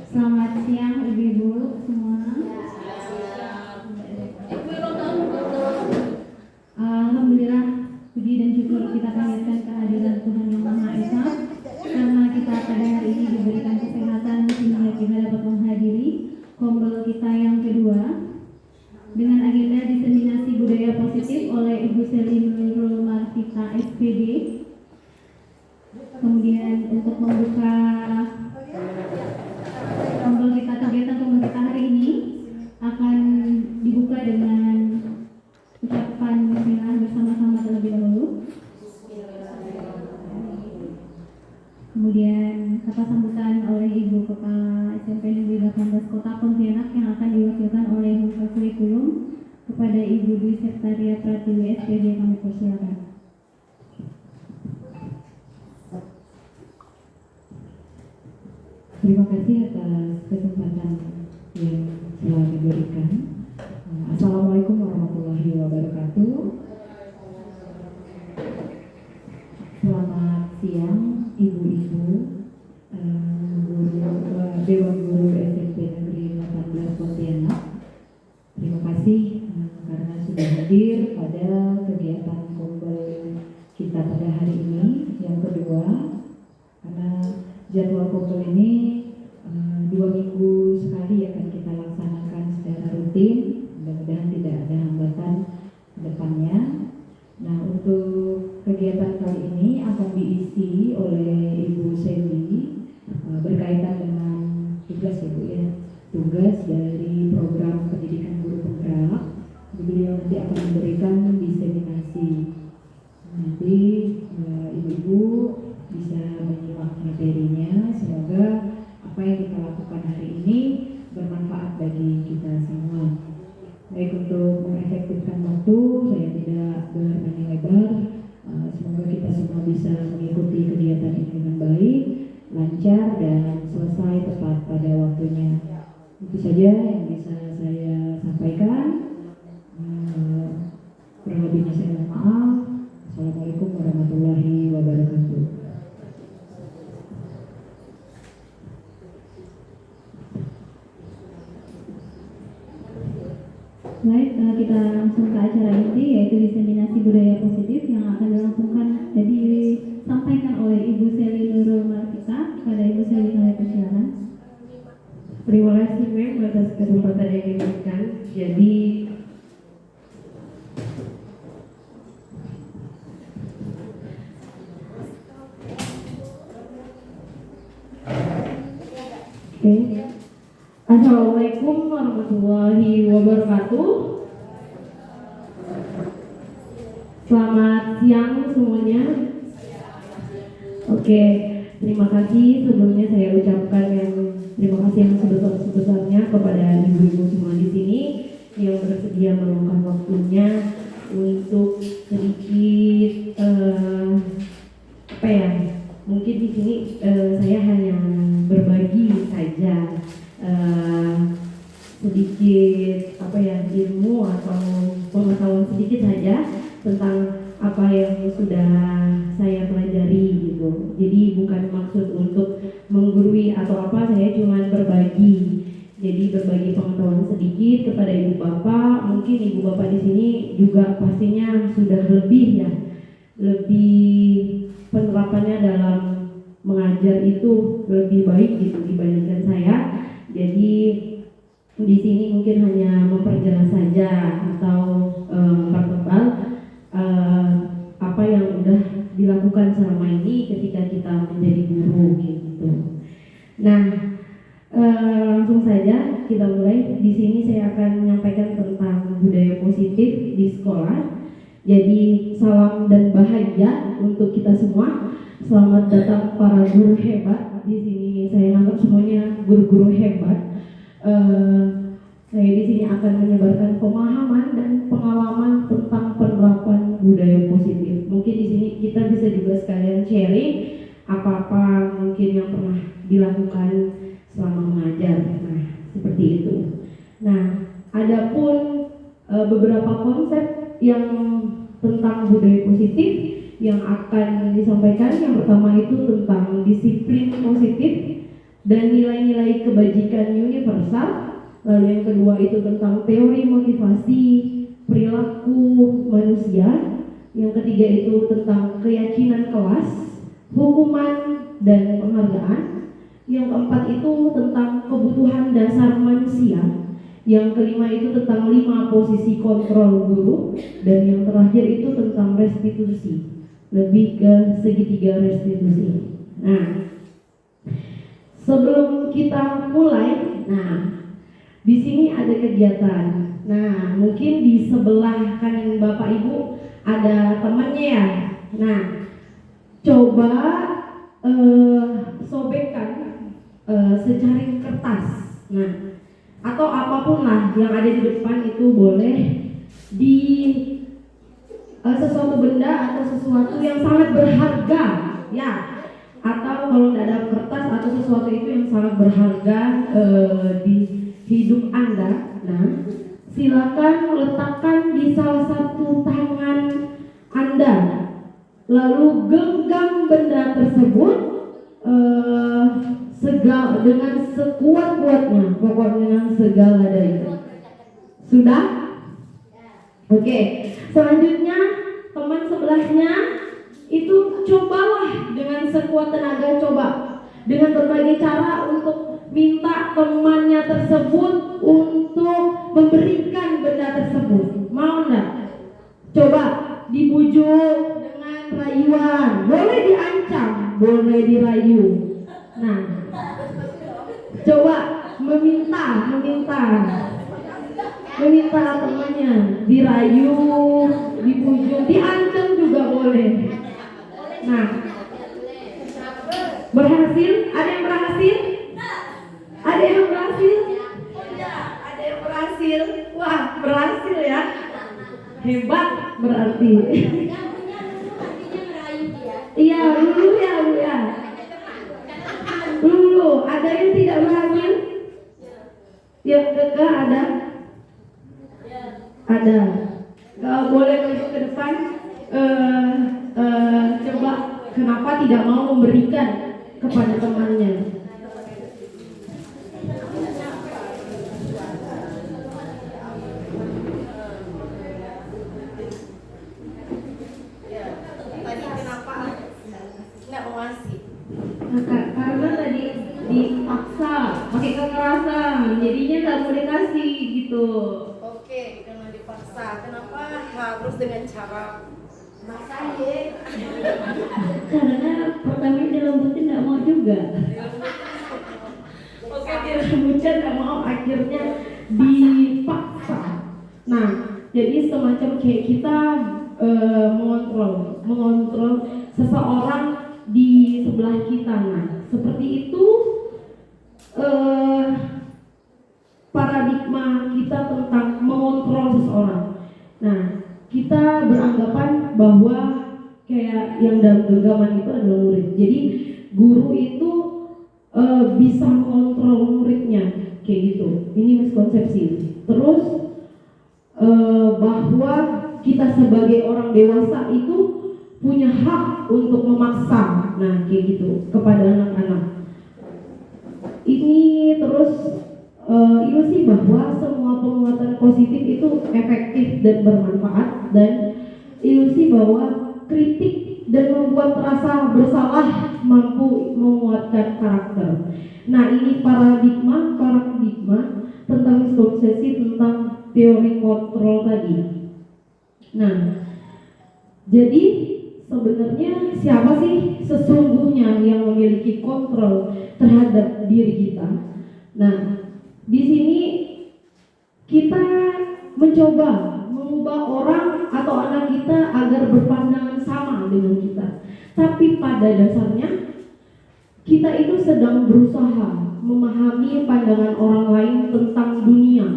Selamat siang ibu-ibu semua. Alhamdulillah, puji dan syukur kita panjatkan kehadiran Tuhan Yang Maha Esa karena kita pada hari ini diberikan kesehatan sehingga kita dapat menghadiri kombel kita yang kedua dengan agenda diseminasi budaya positif oleh Ibu Selin Nurul Martita SPD. Kemudian untuk membuka kombel kita, kegiatan kombel kita hari ini akan dibuka dengan ucapan bismillah bersama-sama terlebih dahulu. Kemudian kata sambutan oleh Ibu Kepala SMP Negeri 18 Kota Pontianak yang akan diwakilkan oleh Muka Kurikulum kepada Ibu Dwi Septaria Pratiwi SPD. Kami persilakan. Terima kasih atas kesempatan yang telah diberikan. Assalamualaikum warahmatullahi wabarakatuh. Selamat siang ibu-ibu, Dewan Guru SMP Negeri 18 Pontianak. Terima kasih karena sudah hadir pada kegiatan kombel kita pada hari ini yang kedua. Karena jadwal kombel ini 2 minggu sekali akan kita laksanakan secara rutin. Mudah-mudahan tidak ada hambatan ke depannya. Nah, untuk kegiatan kali ini akan diisi oleh Ibu Seli berkaitan dengan tugas Ibu ya, tugas dari program pendidikan guru penggerak. Beliau nanti akan memberikan diseminasi. Nanti ibu-ibu bisa menyimak materinya. Semoga apa yang kita lakukan hari ini bermanfaat bagi kita semua. Baik, untuk mengefektifkan waktu, saya tidak berpanjang lebar. Semoga kita semua bisa mengikuti kegiatan ini dengan baik, lancar, dan selesai tepat pada waktunya. Itu saja yang bisa saya sampaikan. Kurang lebihnya saya mohon maaf. Assalamualaikum warahmatullahi wabarakatuh. Baik, kita langsung ke acara inti yaitu diseminasi budaya positif yang akan disampaikan oleh Ibu Seli Nurul Martita. Kepada Ibu Seli kami persilakan. Terima kasih Mem atas kesempatan yang diberikan. Jadi Assalamualaikum warahmatullahi wabarakatuh. Selamat siang semuanya. Oke, terima kasih sebelumnya saya ucapkan terima kasih yang sebesar-besarnya kepada ibu-ibu semua di sini yang bersedia meluangkan waktunya untuk sedikit mungkin di sini saya hanya berbagi saja sedikit ilmu atau pengetahuan sedikit saja tentang apa yang sudah saya pelajari gitu. Jadi bukan maksud untuk menggurui atau apa, saya cuma berbagi. Jadi berbagi pengetahuan sedikit kepada ibu bapak. Mungkin ibu bapak di sini juga pastinya sudah lebih penerapannya dalam mengajar itu lebih baik gitu dibandingkan saya. Jadi di sini mungkin hanya memperjelas saja atau mempertebal apa yang udah dilakukan selama ini ketika kita menjadi guru gitu. Nah, langsung saja kita mulai. Di sini saya akan menyampaikan tentang budaya positif di sekolah. Jadi salam dan bahagia untuk kita semua. Selamat datang para guru hebat. Di sini saya anggap semuanya guru-guru hebat. Saya di sini akan menyebarkan pemahaman dan pengalaman tentang penerapan budaya positif. Mungkin di sini kita bisa juga sekalian sharing apa-apa mungkin yang pernah dilakukan selama mengajar. Nah, seperti itu. Nah, adapun beberapa konsep yang tentang budaya positif yang akan disampaikan. Yang pertama itu tentang disiplin positif dan nilai-nilai kebajikan universal. Lalu yang kedua itu tentang teori motivasi perilaku manusia. Yang ketiga itu tentang keyakinan kelas, hukuman dan penghargaan. Yang keempat itu tentang kebutuhan dasar manusia. Yang kelima itu tentang 5 posisi kontrol guru. Dan yang terakhir itu tentang restitusi, lebih ke segitiga restitusi. Nah, sebelum kita mulai, di sini ada kegiatan. Nah, mungkin di sebelah kanan Bapak Ibu ada temannya ya. Nah, coba sobekkan secaring kertas. Nah, atau apapun lah yang ada di depan itu boleh di sesuatu benda atau sesuatu yang sangat berharga ya, atau kalau tidak ada kertas atau sesuatu itu yang sangat berharga di hidup Anda. Nah, silakan letakkan di salah satu tangan Anda, lalu genggam benda tersebut dengan sekuat-kuatnya, pokoknya dengan segala daya. Sudah? Oke. Selanjutnya teman sebelahnya itu cobalah dengan sekuat tenaga, coba dengan berbagai cara untuk minta temannya tersebut untuk memberikan benda tersebut. Mau enggak? Coba dibujuk dengan rayuan, boleh diancam, boleh dirayu. Nah, coba meminta temannya, dirayu, dibujuk, diancam juga boleh. Nah, berhasil? Ada yang berhasil? Ada yang berhasil? Ada yang berhasil? Wah, berhasil ya. Hebat berarti. Iya, dulu ya, Bu ya. Dulu, ada yang tidak berhasil? Yang kekeh ada? Ada. Boleh maju ke depan. Coba kenapa tidak mau memberikan kepada temannya? Karena tadi dipaksa pakai kekerasan, jadinya nggak mau dikasih gitu. Oke, karena dipaksa. Kenapa harus dengan cara maksa ya? Karena pertama dilembutin nggak mau juga. Oke, dilembutin nggak mau, akhirnya dipaksa. Nah, jadi semacam kayak kita mengontrol seseorang di sebelah kita. Nah, seperti itu paradigma kita tentang mengontrol seseorang. Nah, kita beranggapan bahwa kayak yang dalam genggaman itu adalah murid. Jadi guru itu bisa mengontrol muridnya, kayak gitu. Ini miskonsepsi. Terus bahwa kita sebagai orang dewasa itu punya hak untuk memaksa, nah kayak gitu, kepada anak-anak. Ini terus ilusi bahwa semua penguatan positif itu efektif dan bermanfaat, dan ilusi bahwa kritik dan membuat rasa bersalah mampu menguatkan karakter. Nah, ini paradigma tentang miskonsepsi tentang teori kontrol tadi. Nah, jadi sebenarnya siapa sih sesungguhnya yang memiliki kontrol terhadap diri kita? Nah, di sini kita mencoba mengubah orang atau anak kita agar berpandangan sama dengan kita. Tapi pada dasarnya kita itu sedang berusaha memahami pandangan orang lain tentang dunia.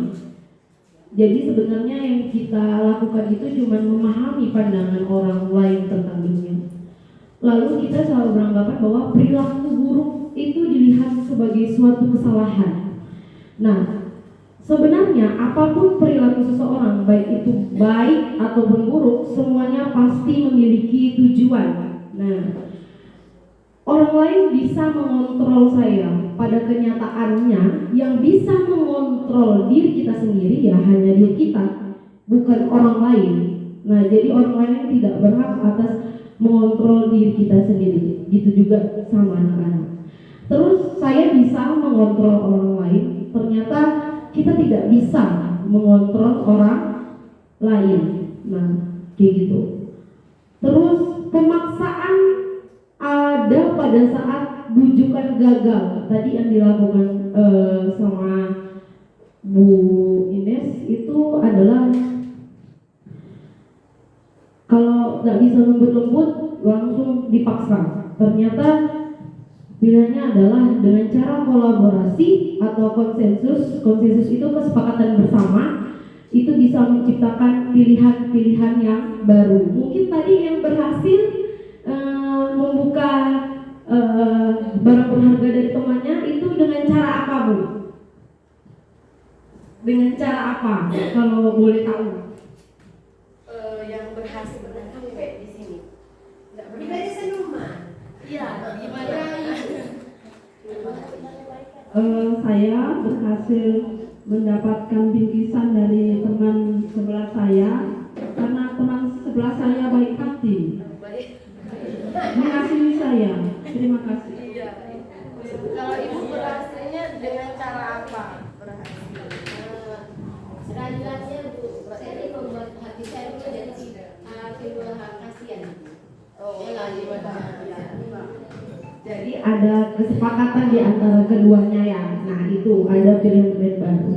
Jadi sebenarnya yang kita lakukan itu cuma memahami pandangan orang lain tentang dunia. Lalu kita selalu beranggapan bahwa perilaku buruk itu dilihat sebagai suatu kesalahan. Nah, sebenarnya apapun perilaku seseorang, baik itu baik ataupun buruk, semuanya pasti memiliki tujuan. Nah, orang lain bisa mengontrol saya. Pada kenyataannya, yang bisa mengontrol diri kita sendiri ya hanya diri kita, bukan orang lain. Nah, jadi orang lain tidak berhak atas mengontrol diri kita sendiri. Gitu juga sama anak-anak. Terus saya bisa mengontrol orang lain. Ternyata kita tidak bisa mengontrol orang lain. Nah, kayak gitu. Terus pemaksaan ada pada saat bujukan gagal. Tadi yang dilakukan sama Bu Ines itu adalah kalau nggak bisa lembut-lembut langsung dipaksa. Ternyata pilihannya adalah dengan cara kolaborasi atau konsensus. Konsensus itu kesepakatan bersama, itu bisa menciptakan pilihan-pilihan yang baru. Mungkin tadi yang berhasil membuka barang berharga dari temannya itu dengan cara apa, Bu? Dengan cara apa? Kalau boleh tahu. Yang berhasil sampai di sini. Enggak Gimana berhasil. senuman? Iya, gimana? Saya berhasil mendapatkan bingkisan dari teman sebelah saya karena teman sebelah saya baik hati Baik. mengasihi saya. Terima kasih. Iya. Kalau ibu berhasilnya dengan cara apa? Berhasil. Selanjutnya Bu, saya ini membuat hati saya itu jadi timbul kasihan. Oh, gimana? Jadi ada kesepakatan di antara keduanya ya. Nah, itu ada pilihan-pilihan baru.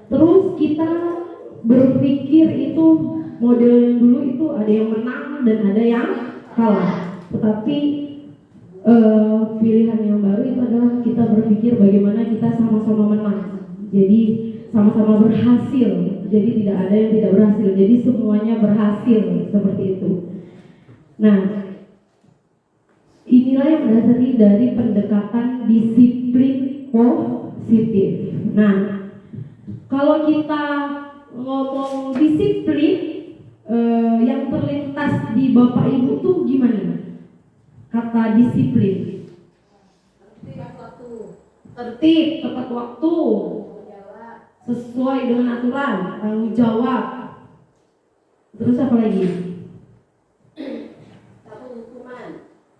Terus kita berpikir itu model yang dulu itu ada yang menang dan ada yang kalah. Tetapi pilihan yang baru itu adalah kita berpikir bagaimana kita sama-sama menang. Jadi sama-sama berhasil. Jadi tidak ada yang tidak berhasil. Jadi semuanya berhasil seperti itu. Nah, inilah yang mendasari dari pendekatan disiplin positif. Nah, kalau kita ngomong disiplin, yang terlintas di Bapak Ibu tuh gimana? Kata disiplin. Tertib, tepat waktu, sesuai dengan aturan, tanggung jawab. Terus apa lagi? Takut hukuman.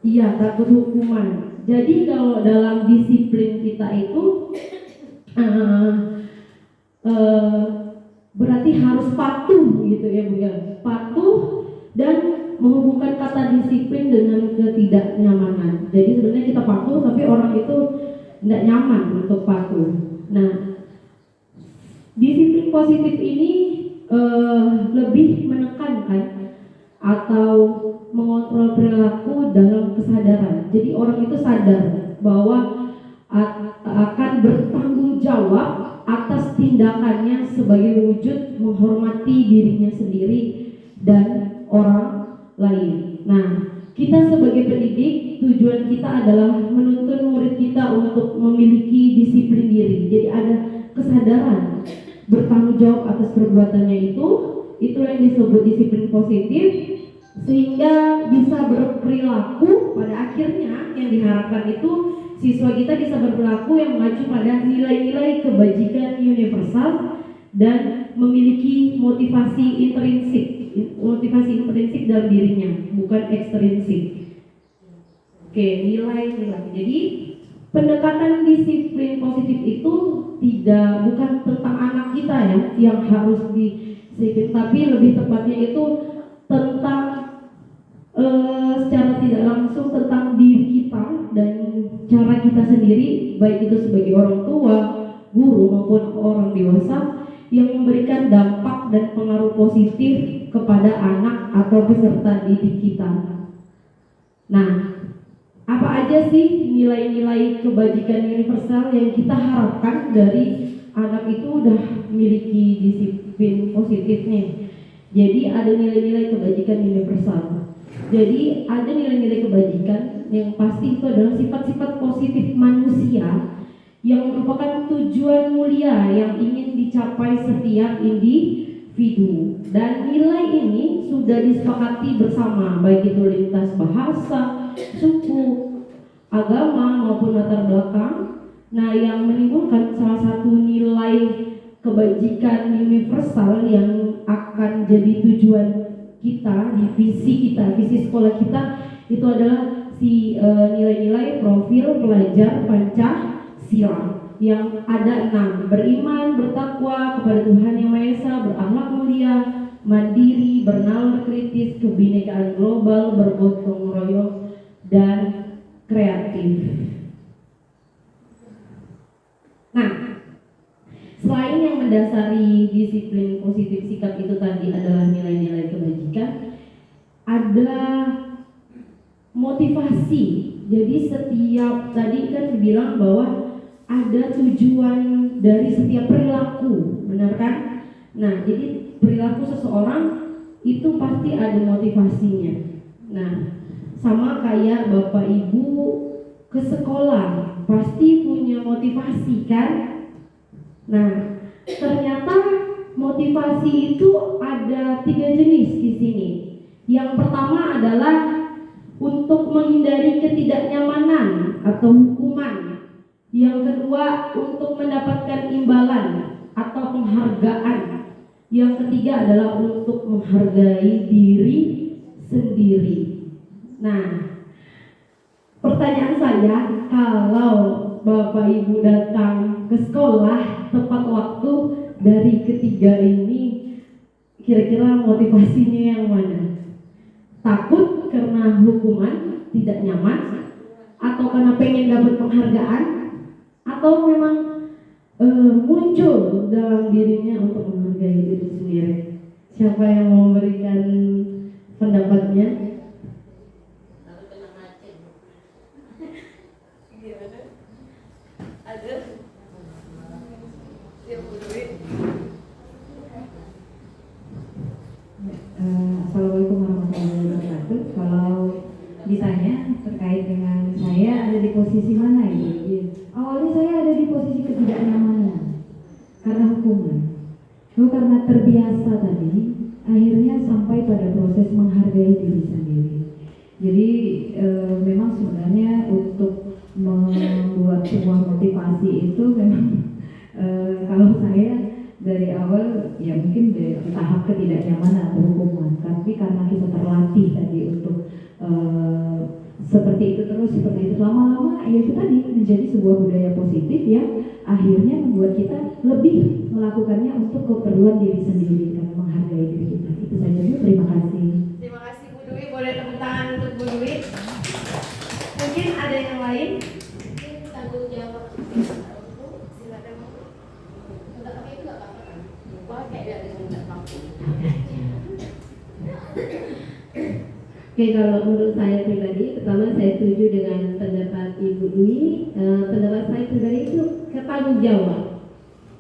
Iya, takut hukuman. Jadi kalau dalam disiplin kita itu berarti harus patuh gitu ya Bu ya. Patuh dan menghubungkan kata disiplin dengan ketidaknyamanan. Jadi sebenarnya kita patuh tapi orang itu tidak nyaman untuk patuh. Nah, disiplin positif ini lebih menekankan atau mengontrol perilaku dalam kesadaran. Jadi orang itu sadar bahwa akan bertanggung jawab atas tindakannya sebagai wujud menghormati dirinya sendiri dan orang lain. Nah, kita sebagai pendidik, tujuan kita adalah menuntun murid kita untuk memiliki disiplin diri. Jadi ada kesadaran bertanggung jawab atas perbuatannya itulah yang disebut disiplin positif, sehingga bisa berperilaku pada akhirnya yang diharapkan itu siswa kita bisa berperilaku yang mengacu pada nilai-nilai kebajikan universal dan memiliki motivasi intrinsik dalam dirinya, bukan ekstrinsik. Oke, nilai-nilai. Jadi pendekatan disiplin positif itu bukan tentang anak kita ya yang harus disiplin, tapi lebih tepatnya itu tentang secara tidak langsung tentang diri kita dan cara kita sendiri, baik itu sebagai orang tua, guru maupun orang dewasa yang memberikan dampak dan pengaruh positif kepada anak atau peserta didik kita. Nah, apa aja sih nilai-nilai kebajikan universal yang kita harapkan dari anak itu udah memiliki disiplin positifnya? Jadi ada nilai-nilai kebajikan universal. Jadi ada nilai-nilai kebajikan yang pasti itu adalah sifat-sifat positif manusia yang merupakan tujuan mulia yang ingin dicapai setiap individu. individu, dan nilai ini sudah disepakati bersama, baik itu lintas bahasa, suku, agama maupun latar belakang. Nah, yang menimbulkan salah satu nilai kebajikan universal yang akan jadi tujuan kita di visi sekolah kita itu adalah nilai-nilai profil pelajar Pancasila yang ada 6: beriman, bertakwa kepada Tuhan Yang Maha Esa, berakhlak mulia, mandiri, bernalar kritis, kebinekaan global, bergotong royong, dan kreatif. Nah, selain yang mendasari disiplin positif sikap itu tadi adalah nilai-nilai kebajikan, ada motivasi. Jadi setiap tadi kan dibilang bahwa ada tujuan dari setiap perilaku, benar kan? Nah, jadi perilaku seseorang itu pasti ada motivasinya. Nah, sama kayak Bapak Ibu ke sekolah pasti punya motivasi kan? Nah, ternyata motivasi itu ada 3 jenis di sini. Yang pertama adalah untuk menghindari ketidaknyamanan atau hukuman. Yang kedua, untuk mendapatkan imbalan atau penghargaan. Yang ketiga adalah untuk menghargai diri sendiri. Nah, pertanyaan saya, kalau Bapak Ibu datang ke sekolah tepat waktu dari ketiga ini, kira-kira motivasinya yang mana? Takut karena hukuman, tidak nyaman, atau karena pengen dapat penghargaan, atau memang muncul dalam dirinya untuk menghargai diri sendiri? Siapa yang mau memberikan pendapatnya? Gimana? Ada? Yang duit? Assalamualaikum warahmatullahi wabarakatuh. Kalau ditanya terkait dengan saya ada di posisi mana itu? Awalnya saya ada di posisi ketidaknyamanan karena hukuman. Lalu karena terbiasa tadi, akhirnya sampai pada proses menghargai diri sendiri. Jadi memang sebenarnya untuk membuat sebuah motivasi itu memang kalau saya dari awal ya mungkin di tahap ketidaknyamanan atau hukuman, tapi karena kita terlatih tadi untuk seperti itu terus seperti itu lama-lama ya itu tadi menjadi sebuah budaya positif yang akhirnya membuat kita lebih melakukannya untuk keperluan diri sendiri karena menghargai diri kita. Itu saja. Terima kasih. Terima kasih Bu Dwi, boleh tepuk tangan untuk Bu Dwi. Mungkin ada yang lain? Mungkin tanggung jawab. Silakan. Enggak pakai itu enggak apa-apa kan? Pakai dari enggak mampu. Oke, kalau menurut saya pribadi, pertama saya setuju dengan pendapat Ibu Dwi. Pendapat saya pribadi itu ketanggung jawab.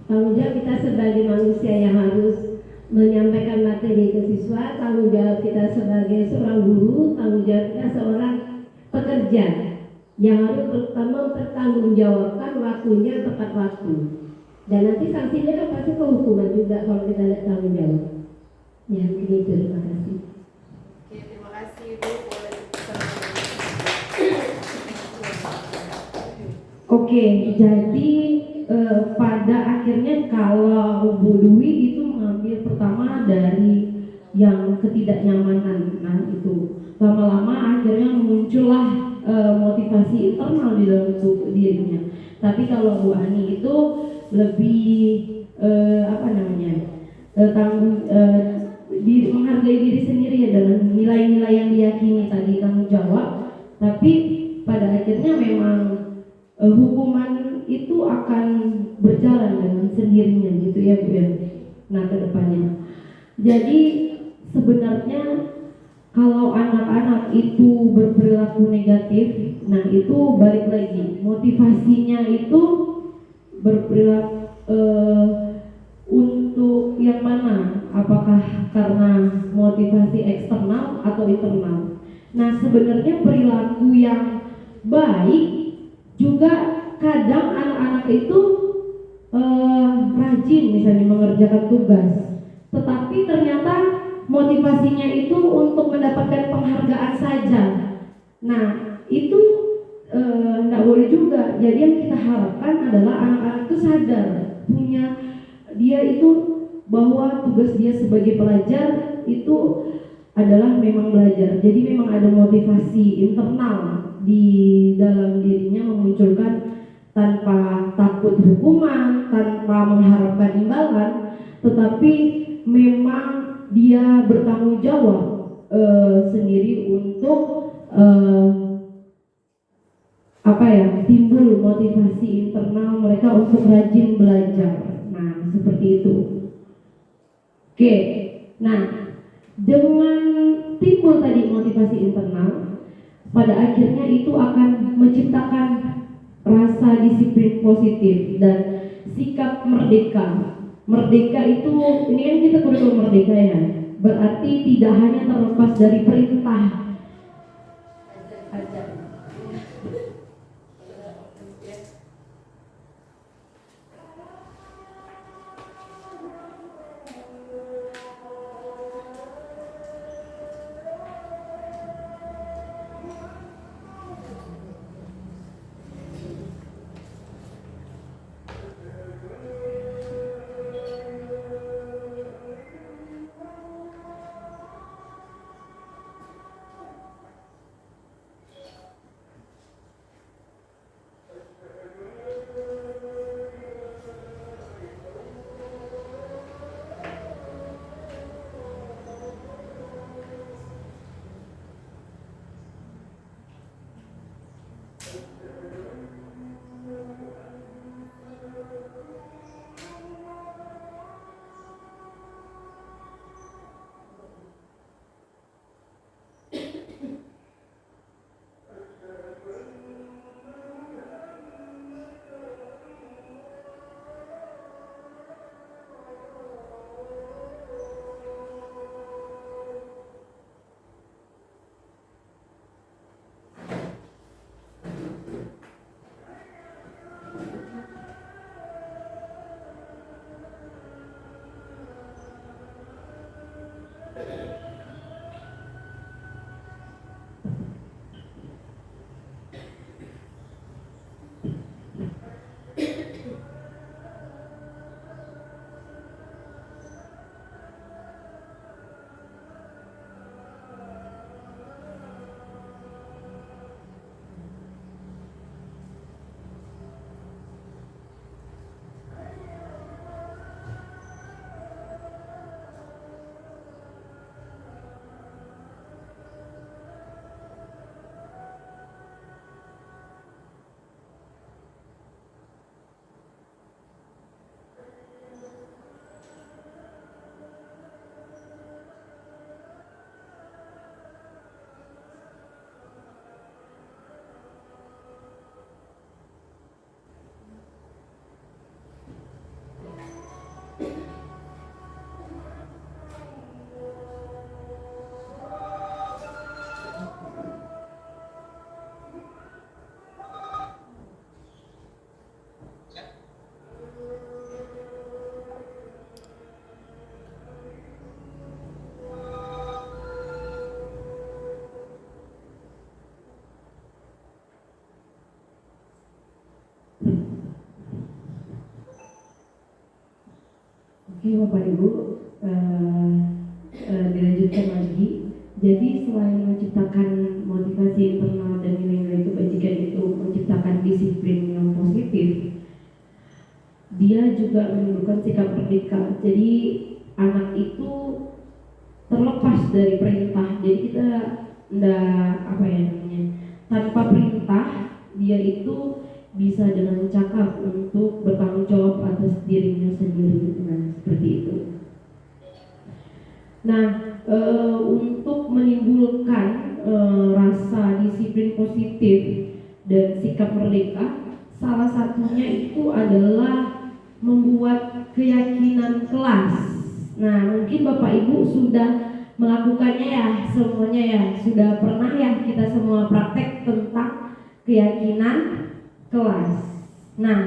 Tanggung jawab kita sebagai manusia yang harus menyampaikan materi ke siswa, tanggung jawab kita sebagai seorang guru, tanggung jawab kita seorang pekerja yang harus mempertanggungjawabkan waktunya tepat waktu. Dan nanti sanksinya kan pasti kehukuman juga kalau kita tidak tanggung jawab. Ya, mungkin itu. Terima kasih. Oke, terima kasih Bu. Boleh Oke, jadi pada akhirnya kalau Bu Dwi itu mengambil pertama dari yang ketidaknyamanan, nah itu lama-lama akhirnya muncullah motivasi internal di dalam dirinya. Tapi kalau Bu Ani itu lebih menghargai diri sendiri ya dengan nilai-nilai yang diyakini tadi, tanggung jawab. Tapi pada akhirnya memang hukuman itu akan berjalan dengan sendirinya gitu ya Bu ya. Nah ke depannya. Jadi sebenarnya kalau anak-anak itu berperilaku negatif, nah itu balik lagi motivasinya itu berperilaku untuk yang mana? Apakah karena motivasi eksternal atau internal? Nah sebenarnya perilaku yang baik juga kadang anak-anak itu rajin misalnya mengerjakan tugas, tetapi motivasinya itu untuk mendapatkan penghargaan saja. Nah, itu nggak boleh juga. Jadi yang kita harapkan adalah anak-anak itu sadar punya dia itu bahwa tugas dia sebagai pelajar itu adalah memang belajar. Jadi memang ada motivasi internal di dalam dirinya memunculkan tanpa takut hukuman, tanpa mengharapkan imbalan, tetapi memang dia bertanggung jawab sendiri untuk timbul motivasi internal mereka untuk rajin belajar. Nah, seperti itu. Oke, nah dengan timbul tadi motivasi internal, pada akhirnya itu akan menciptakan rasa disiplin positif dan sikap merdeka. Merdeka itu, ini kan kita kurikulum merdeka ya, berarti tidak hanya terlepas dari perintah aja. Oke Bapak Ibu, dilanjutkan lagi. Jadi selain menciptakan motivasi internal dan nilai-nilai kebajikan itu menciptakan disiplin yang positif, dia juga menunjukkan sikap merdeka. Jadi anak itu terlepas dari perintah. Jadi kita tanpa perintah dia itu bisa dengan cakap untuk bertanggung jawab atas dirinya sendiri. Nah, seperti itu. Nah, untuk menimbulkan rasa disiplin positif dan sikap merdeka, salah satunya itu adalah membuat keyakinan kelas. Nah, mungkin Bapak Ibu sudah melakukannya ya, semuanya ya, sudah pernah ya kita semua praktek tentang keyakinan kelas. Nah,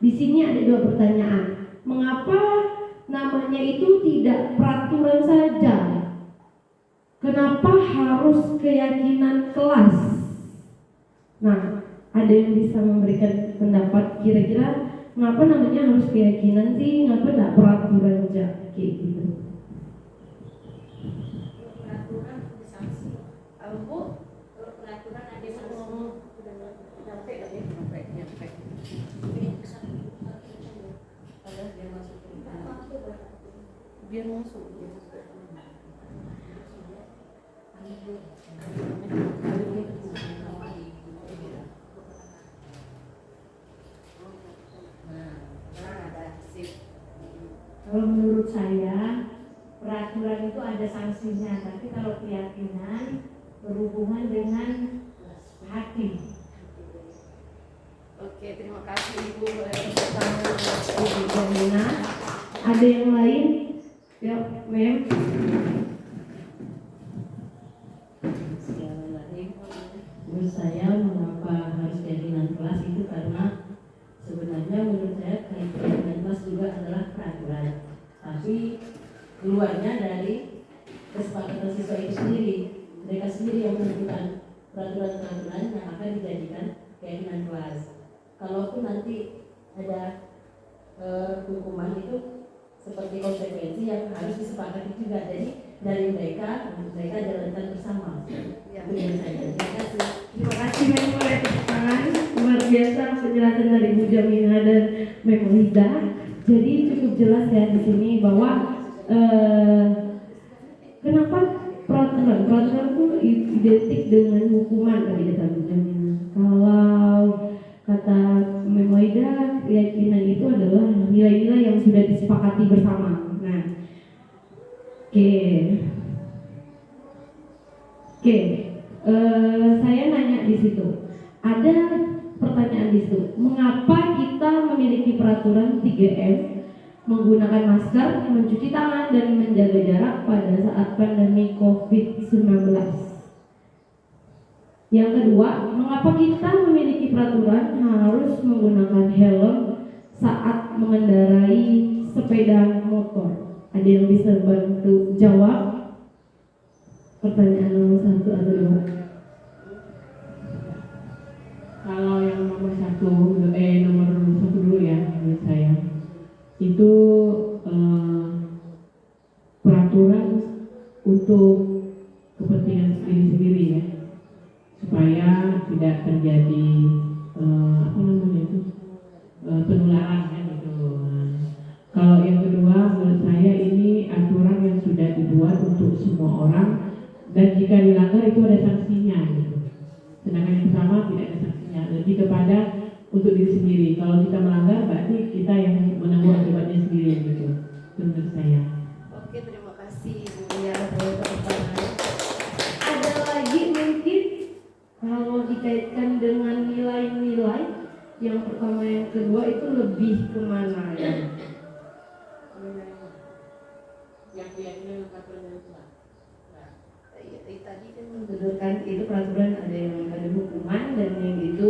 di sini ada dua pertanyaan. Mengapa namanya itu tidak peraturan saja? harus keyakinan kelas? Nah, ada yang bisa memberikan pendapat kira-kira kenapa namanya harus keyakinan sih? Kenapa enggak peraturan aja kayak gitu? Peraturan ada sanksi. Bu, kalau peraturan ada sanksi. Biar masuk. Kalau menurut saya peraturan itu ada sanksinya, tapi kalau keyakinan berhubungan dengan hati. Oke, terima kasih Ibu. Ibu Jamina, ada yang lain? Ya, Mem. Menurut saya mengapa harus keyakinan kelas itu karena sebenarnya menurut saya keyakinan kelas juga adalah peraturan, tapi keluarnya dari kesepakatan siswa itu sendiri. Mereka sendiri yang menentukan peraturan-peraturan yang akan dijadikan keyakinan kelas. Kalaupun nanti ada hukuman itu seperti konsekuensi yang harus disepakati juga. Jadi dari mereka jalankan bersama. Ya. Itu saja. Terima kasih. Terima kasih Mem, boleh tepuk tangan. Luar biasa penjelasan dari Bu Jamina dan Mem Lida. Jadi cukup jelas ya di sini bahwa kenapa peraturan itu identik dengan hukuman tadi kata Bu Jamina. Kalau kata Mem Lida, keyakinan itu adalah nilai-nilai yang sudah disepakati bersama. Nah, Oke, saya nanya di situ. Ada pertanyaan di situ. Mengapa kita memiliki peraturan 3M, menggunakan masker, mencuci tangan, dan menjaga jarak pada saat pandemi COVID-19? Yang kedua, mengapa kita memiliki peraturan harus menggunakan helm saat mengendarai sepeda motor? Ada yang bisa bantu jawab? Pertanyaan nomor 1 atau 2? Kalau yang nomor satu dulu ya menurut saya itu peraturan untuk kepentingan sendiri-sendiri ya, supaya tidak terjadi penularan kan gitu. Kalau yang kedua menurut saya ini aturan yang sudah dibuat untuk semua orang dan jika dilanggar itu ada sanksinya gitu. Sedangkan yang pertama tidak ada sanksinya, lebih kepada untuk diri sendiri. Kalau kita melanggar berarti kita yang menanggung akibatnya sendiri gitu. Itu menurut saya. Oke, terima kasih Ibu ya. Tepuk tangan. Ada lagi mungkin kalau dikaitkan dengan nilai-nilai yang pertama yang kedua itu lebih kemana ya? Yang keyakinan peraturan itu. Tadi kan Betul kan, itu peraturan ada yang ada hukuman dan yang itu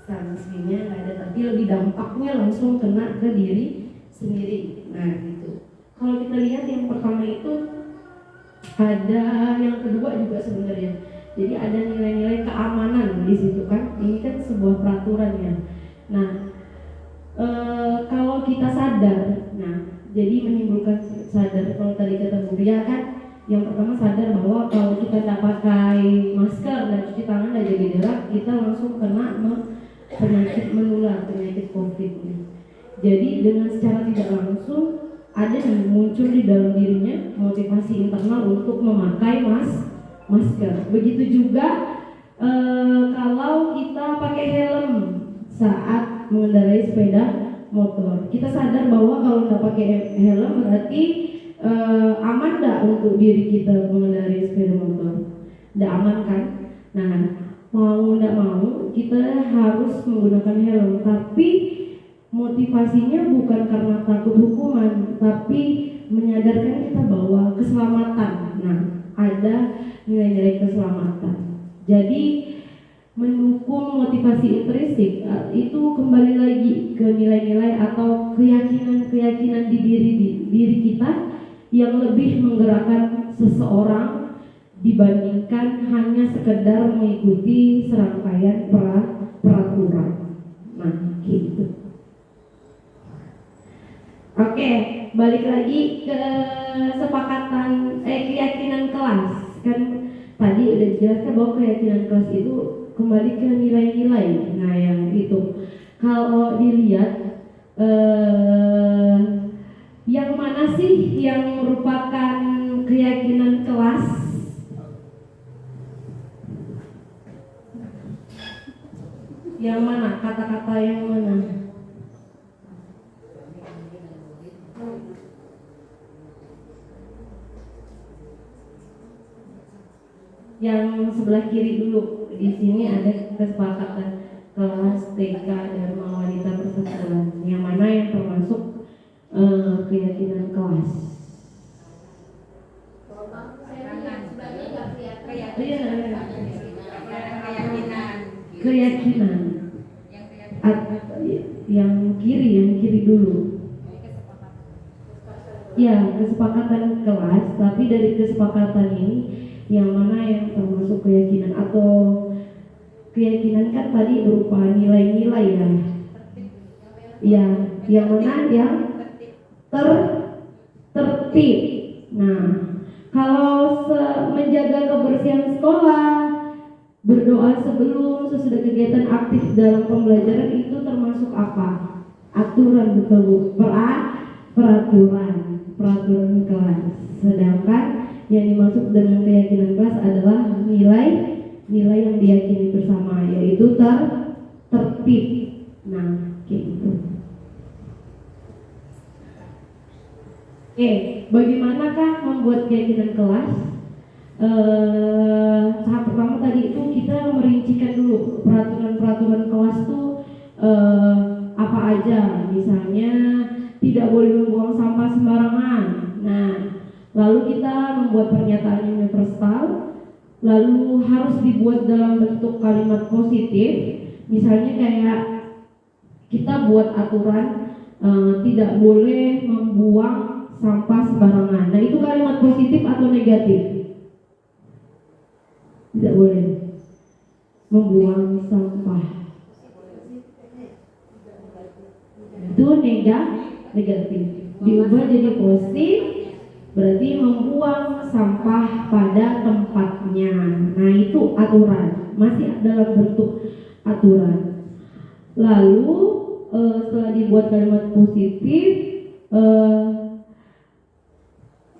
sanksinya nggak ada, tapi lebih dampaknya langsung kena ke diri sendiri. Nah gitu. Kalau kita lihat yang pertama itu ada, yang kedua juga sebenarnya. Jadi ada nilai-nilai keamanan di situ kan. Ini kan sebuah peraturan ya. Nah kalau kita sadar, nah jadi menimbulkan sadar. Kalau tadi kata Bu Ria kan, yang pertama sadar bahwa kalau kita tidak pakai masker dan cuci tangan dan jaga jarak, kita langsung kena penyakit menular, penyakit COVID ini. Jadi dengan secara tidak langsung ada yang muncul di dalam dirinya motivasi internal untuk memakai masker. Begitu juga kalau kita pakai helm saat mengendarai sepeda motor. Kita sadar bahwa kalau tidak pakai helm berarti aman enggak untuk diri kita mengendarai sepeda motor? Enggak aman kan? Nah, mau enggak mau kita harus menggunakan helm, tapi motivasinya bukan karena takut hukuman, tapi menyadarkan kita bahwa keselamatan. Nah, ada nilai-nilai keselamatan. Jadi mendukung motivasi intrinsik itu kembali lagi ke nilai-nilai atau keyakinan-keyakinan di diri kita yang lebih menggerakkan seseorang dibandingkan hanya sekedar mengikuti serangkaian peraturan. Nah, gitu. Oke, balik lagi ke keyakinan kelas. Kan tadi udah dijelaskan bahwa keyakinan kelas itu kembali ke nilai-nilai. Nah, yang itu kalau dilihat yang mana sih yang merupakan keyakinan kelas? Yang mana? Kata-kata yang mana? Yang sebelah kiri dulu. Di sini ada kesepakatan kelas TK Dharma Wanita Persatuan. Yang mana yang termasuk keyakinan kelas? Keyakinan. Yang kiri dulu. Ya, kesepakatan kelas. Tapi dari kesepakatan ini, yang mana yang termasuk keyakinan atau keyakinan kan tadi berupa nilai-nilai ya. Ya, yang mana yang tertib. Nah, kalau menjaga kebersihan sekolah, berdoa sebelum sesudah kegiatan aktif dalam pembelajaran itu termasuk apa? Aturan, betul Bu. Peraturan kelas. Sedangkan yang dimaksud dengan keyakinan kelas adalah nilai yang diyakini bersama, yaitu tertib. Nah, gitu. Oke, bagaimanakah membuat keyakinan kelas? Tahap pertama tadi itu kita merincikan dulu peraturan kelas itu apa aja. Misalnya tidak boleh membuang sampah sembarangan. Nah, lalu kita membuat pernyataan universal, lalu harus dibuat dalam bentuk kalimat positif. Misalnya kayak kita buat aturan tidak boleh membuang sampah sembarangan. Nah, itu kalimat positif atau negatif? Tidak boleh membuang sampah. Itu negatif. Diubah jadi positif, berarti membuang sampah pada tempatnya. Nah, itu aturan, masih dalam bentuk aturan. Lalu setelah dibuat kalimat positif,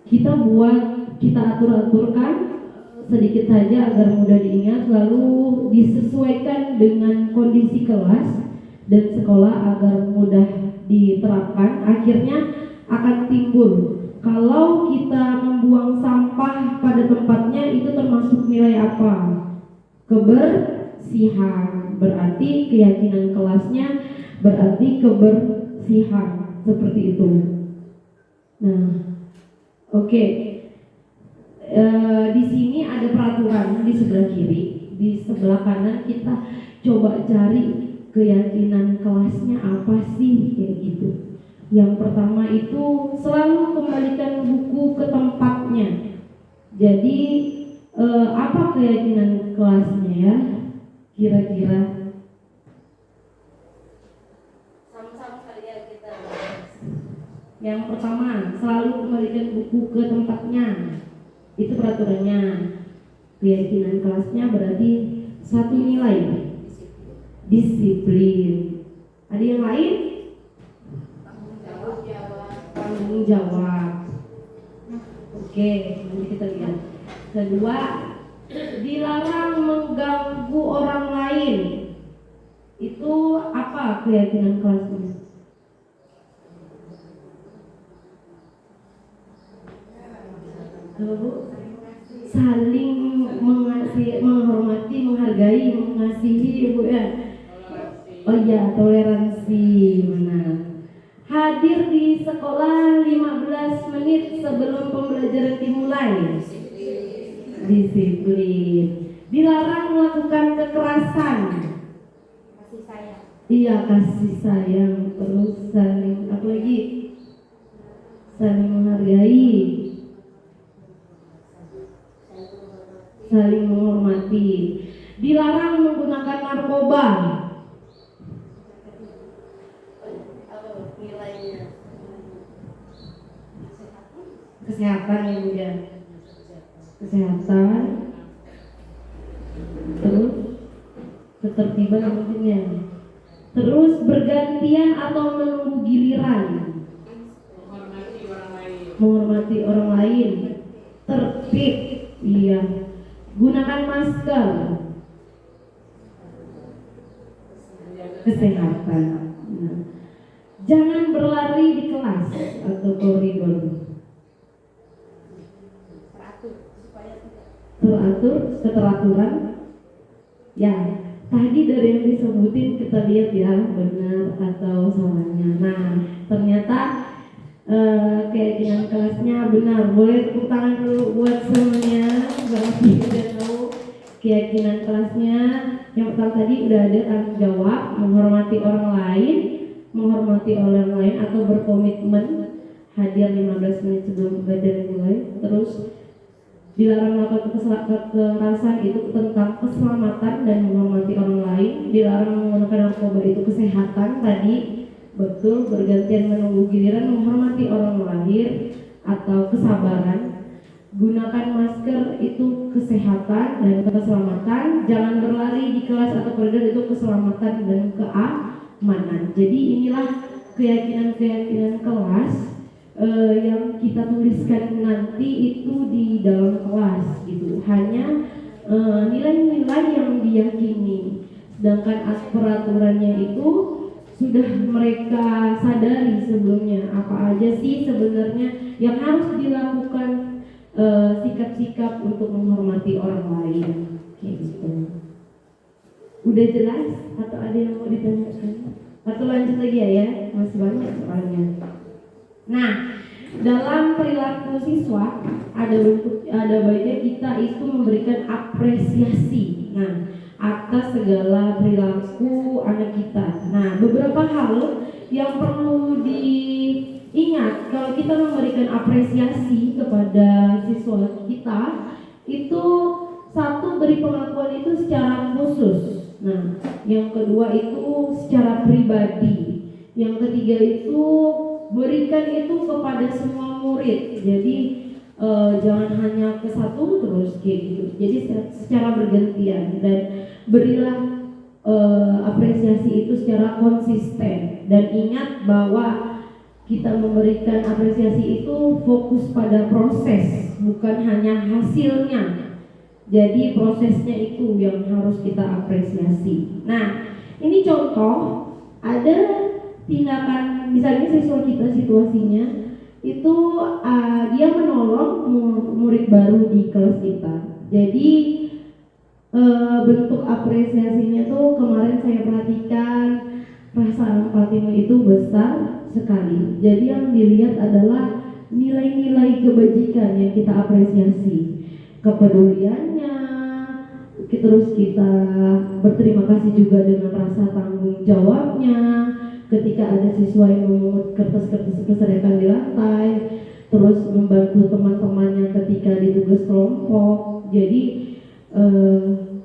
kita aturkan sedikit saja agar mudah diingat, lalu disesuaikan dengan kondisi kelas dan sekolah agar mudah diterapkan. Akhirnya akan timbul, kalau kita membuang sampah pada tempatnya itu termasuk nilai apa? Kebersihan. Berarti keyakinan kelasnya berarti kebersihan, seperti itu. Nah, oke. Di sini ada peraturan di sebelah kiri, di sebelah kanan kita coba cari keyakinan kelasnya apa sih, kayak gitu. Yang pertama itu selalu kembalikan buku ke tempatnya. Jadi apa keyakinan kelasnya ya? Kira-kira Sama-sama kali ya kita. yang pertama, selalu kembalikan buku ke tempatnya. Itu peraturannya. Keyakinan kelasnya berarti satu nilai, disiplin. Ada yang lain? Tanggung jawab. Oke, nanti kita lihat. Kedua, dilarang mengganggu orang lain. Itu apa keyakinan kelasnya? Saling menghormati, menghargai, mengasihi, Bu ya. Oh iya, toleransi. Benar. Hadir di sekolah 15 menit sebelum pembelajaran dimulai. Disiplin. Dilarang melakukan kekerasan. Kasih sayang. Iya, kasih sayang. Terus saling, apa lagi? Saling menghargai. saling menghormati. Dilarang menggunakan narkoba. Apa nilainya? Kesehatan ya Bu ya. Kesehatan. Terus ketertiban mungkin ya. Terus bergantian atau menunggu giliran. Menghormati orang lain. Tertib. Iya. Gunakan masker. Kesehatan. Nah. Jangan berlari di kelas atau koridor. Teratur, keteraturan. Ya, tadi dari yang disebutin kita lihat ya benar atau salahnya. Nah, ternyata keyakinan kelasnya benar. Boleh tepuk tangan dulu buat semuanya. Berarti udah tahu keyakinan kelasnya. Yang pertama tadi udah ada tanggung jawab, menghormati orang lain atau berkomitmen hadir 15 menit sebelum pembelajaran dimulai. Terus dilarang melakukan kekerasan itu tentang keselamatan dan menghormati orang lain. Dilarang menggunakan narkoba itu kesehatan tadi. Betul, bergantian menunggu giliran, menghormati orang lahir atau kesabaran. Gunakan masker itu kesehatan dan keselamatan. Jangan berlari di kelas atau koridor itu keselamatan dan keamanan. Jadi inilah keyakinan-keyakinan kelas yang kita tuliskan nanti itu di dalam kelas gitu. Hanya nilai-nilai yang diyakini. Sedangkan peraturannya itu sudah mereka sadari sebelumnya apa aja sih sebenarnya yang harus dilakukan, sikap-sikap untuk menghormati orang lain kayak gitu. Udah jelas atau ada yang mau ditanyakan? Atau lanjut lagi ya, masih banyak soalnya. Nah, dalam perilaku siswa ada baiknya kita itu memberikan apresiasi. Nah, atas segala perilaku anak kita. Nah, beberapa hal yang perlu diingat kalau kita memberikan apresiasi kepada siswa kita itu, satu, beri pengakuan itu secara khusus. Nah, yang kedua itu secara pribadi. Yang ketiga itu berikan itu kepada semua murid. Jadi jangan hanya ke satu terus kayak gitu. Jadi secara bergantian dan berilah apresiasi itu secara konsisten. Dan ingat bahwa kita memberikan apresiasi itu fokus pada proses, bukan hanya hasilnya. Jadi prosesnya itu yang harus kita apresiasi. Nah, ini contoh ada tindakan, misalnya siswa kita situasinya itu dia menolong murid baru di kelas kita. Jadi bentuk apresiasinya tuh kemarin saya perhatikan rasa empatimu itu besar sekali. Jadi yang dilihat adalah nilai-nilai kebajikan yang kita apresiasi, kepeduliannya, terus kita berterima kasih juga dengan rasa tanggung jawabnya. Ketika ada siswa yang memungut kertas-kertas berserakan di lantai, terus membantu teman-temannya ketika di tugas kelompok. Jadi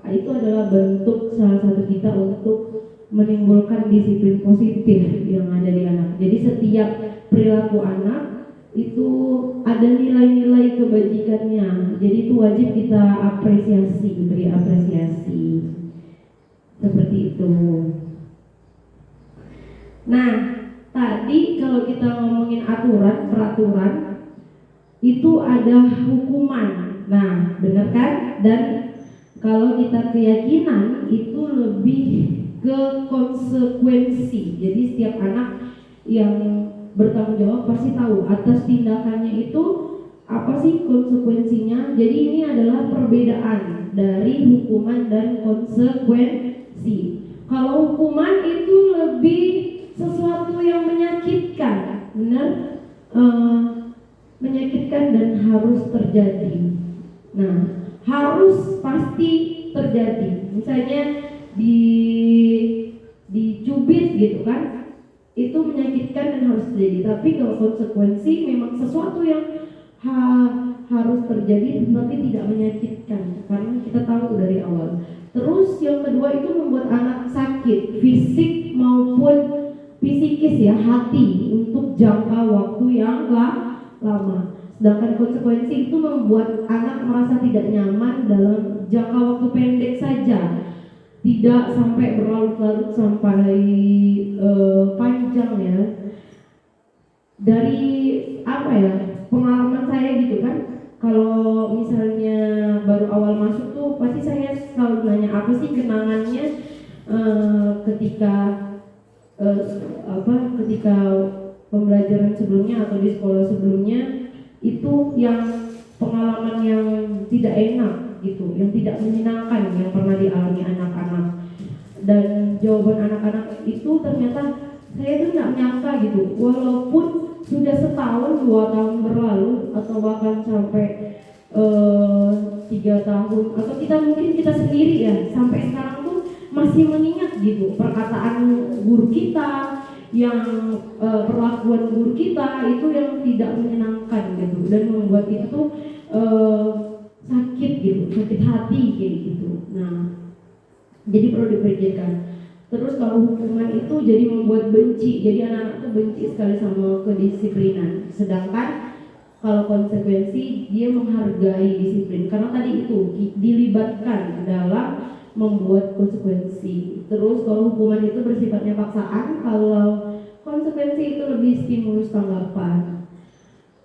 itu adalah bentuk salah satu kita untuk menimbulkan disiplin positif yang ada di anak. Jadi setiap perilaku anak itu ada nilai-nilai kebajikannya. Jadi itu wajib kita apresiasi, beri apresiasi. Seperti itu. Nah, tadi kalau kita ngomongin aturan, peraturan itu ada hukuman. Nah, benar kan? Dan kalau kita keyakinan itu lebih ke konsekuensi. Jadi setiap anak yang bertanggung jawab pasti tahu atas tindakannya itu apa sih konsekuensinya. Jadi ini adalah perbedaan dari hukuman dan konsekuensi. Kalau hukuman itu lebih sesuatu yang menyakitkan, benar? Menyakitkan dan harus terjadi. Nah, harus pasti terjadi. Misalnya dicubit gitu kan, itu menyakitkan dan harus terjadi. Tapi kalau konsekuensi memang sesuatu yang harus terjadi tapi tidak menyakitkan karena kita tahu dari awal. Terus yang kedua itu membuat anak sakit fisik maupun psikis ya, hati untuk jangka waktu yang lama. Sedangkan konsekuensi itu membuat anak merasa tidak nyaman dalam jangka waktu pendek saja, tidak sampai berlarut-larut sampai panjang ya. Dari apa ya, pengalaman saya gitu kan, kalau misalnya baru awal masuk tuh pasti saya selalu nanya apa sih kenangannya ketika ketika pembelajaran sebelumnya atau di sekolah sebelumnya itu yang pengalaman yang tidak enak gitu, yang tidak menyenangkan yang pernah dialami anak-anak. Dan jawaban anak-anak itu ternyata saya tuh nggak nyangka gitu, walaupun sudah setahun 2 tahun berlalu atau bahkan sampai 3 tahun atau kita sendiri ya sampai sekarang tuh masih mengingat gitu perkataan guru kita, yang perlakuan guru kita itu yang tidak menyenangkan gitu dan membuat itu tuh sakit gitu, sakit hati kayak gitu. Nah, jadi perlu dipikirkan. Terus kalau hukuman itu jadi membuat benci, jadi anak-anak tuh benci sekali sama kedisiplinan. Sedangkan kalau konsekuensi dia menghargai disiplin karena tadi itu dilibatkan dalam membuat konsekuensi. Terus kalau hukuman itu bersifatnya paksaan, kalau konsekuensi itu lebih stimulus tanggapan.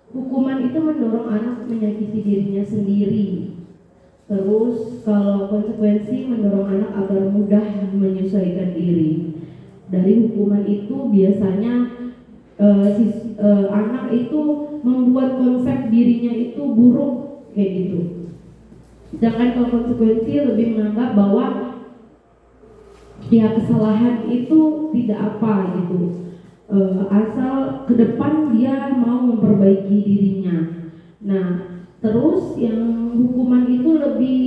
Hukuman itu mendorong anak menyakiti dirinya sendiri. Terus kalau konsekuensi mendorong anak agar mudah menyesuaikan diri. Dari hukuman itu biasanya anak itu membuat konsep dirinya itu buruk kayak gitu. Sedangkan kalau konsekuensi lebih menganggap bahwa ya kesalahan itu tidak apa gitu, asal ke depan dia mau memperbaiki dirinya. Nah, terus yang hukuman itu lebih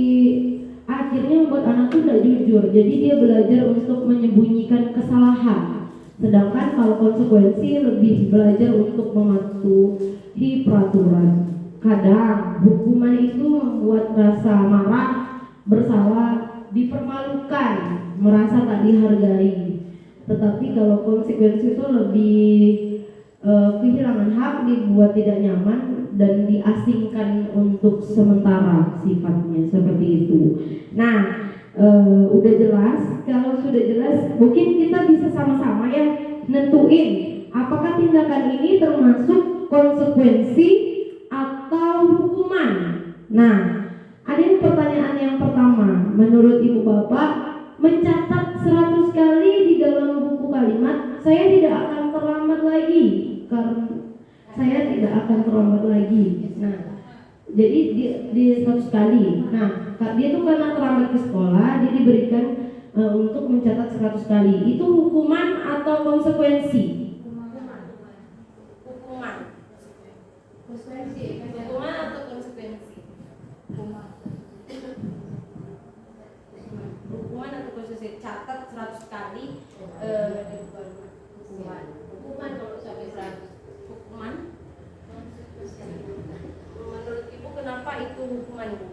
akhirnya membuat anak itu tidak jujur, jadi dia belajar untuk menyembunyikan kesalahan. Sedangkan kalau konsekuensi lebih belajar untuk mematuhi peraturan. Kadang hukuman itu membuat rasa marah, bersalah, dipermalukan, merasa tak dihargai. Tetapi kalau konsekuensi itu lebih kehilangan hak, dibuat tidak nyaman dan diasingkan untuk sementara sifatnya seperti itu. Nah, udah jelas. Kalau sudah jelas, mungkin kita bisa sama-sama ya nentuin apakah tindakan ini termasuk konsekuensi atau hukuman. Nah, ada yang pertanyaan yang pertama, menurut ibu bapak mencatat 100 kali di dalam buku kalimat saya tidak akan terlambat lagi, karena saya tidak akan terlambat lagi. Nah, jadi di 100 kali. Nah, dia tuh karena terlambat ke sekolah, dia diberikan untuk mencatat 100 kali. Itu hukuman atau konsekuensi? Hukuman atau konsekuensi? Hukuman atau konsekuensi? Catat 100 kali. Hukuman kalau sampai 100. Hukuman. Menurut ibu kenapa itu hukuman, Bu?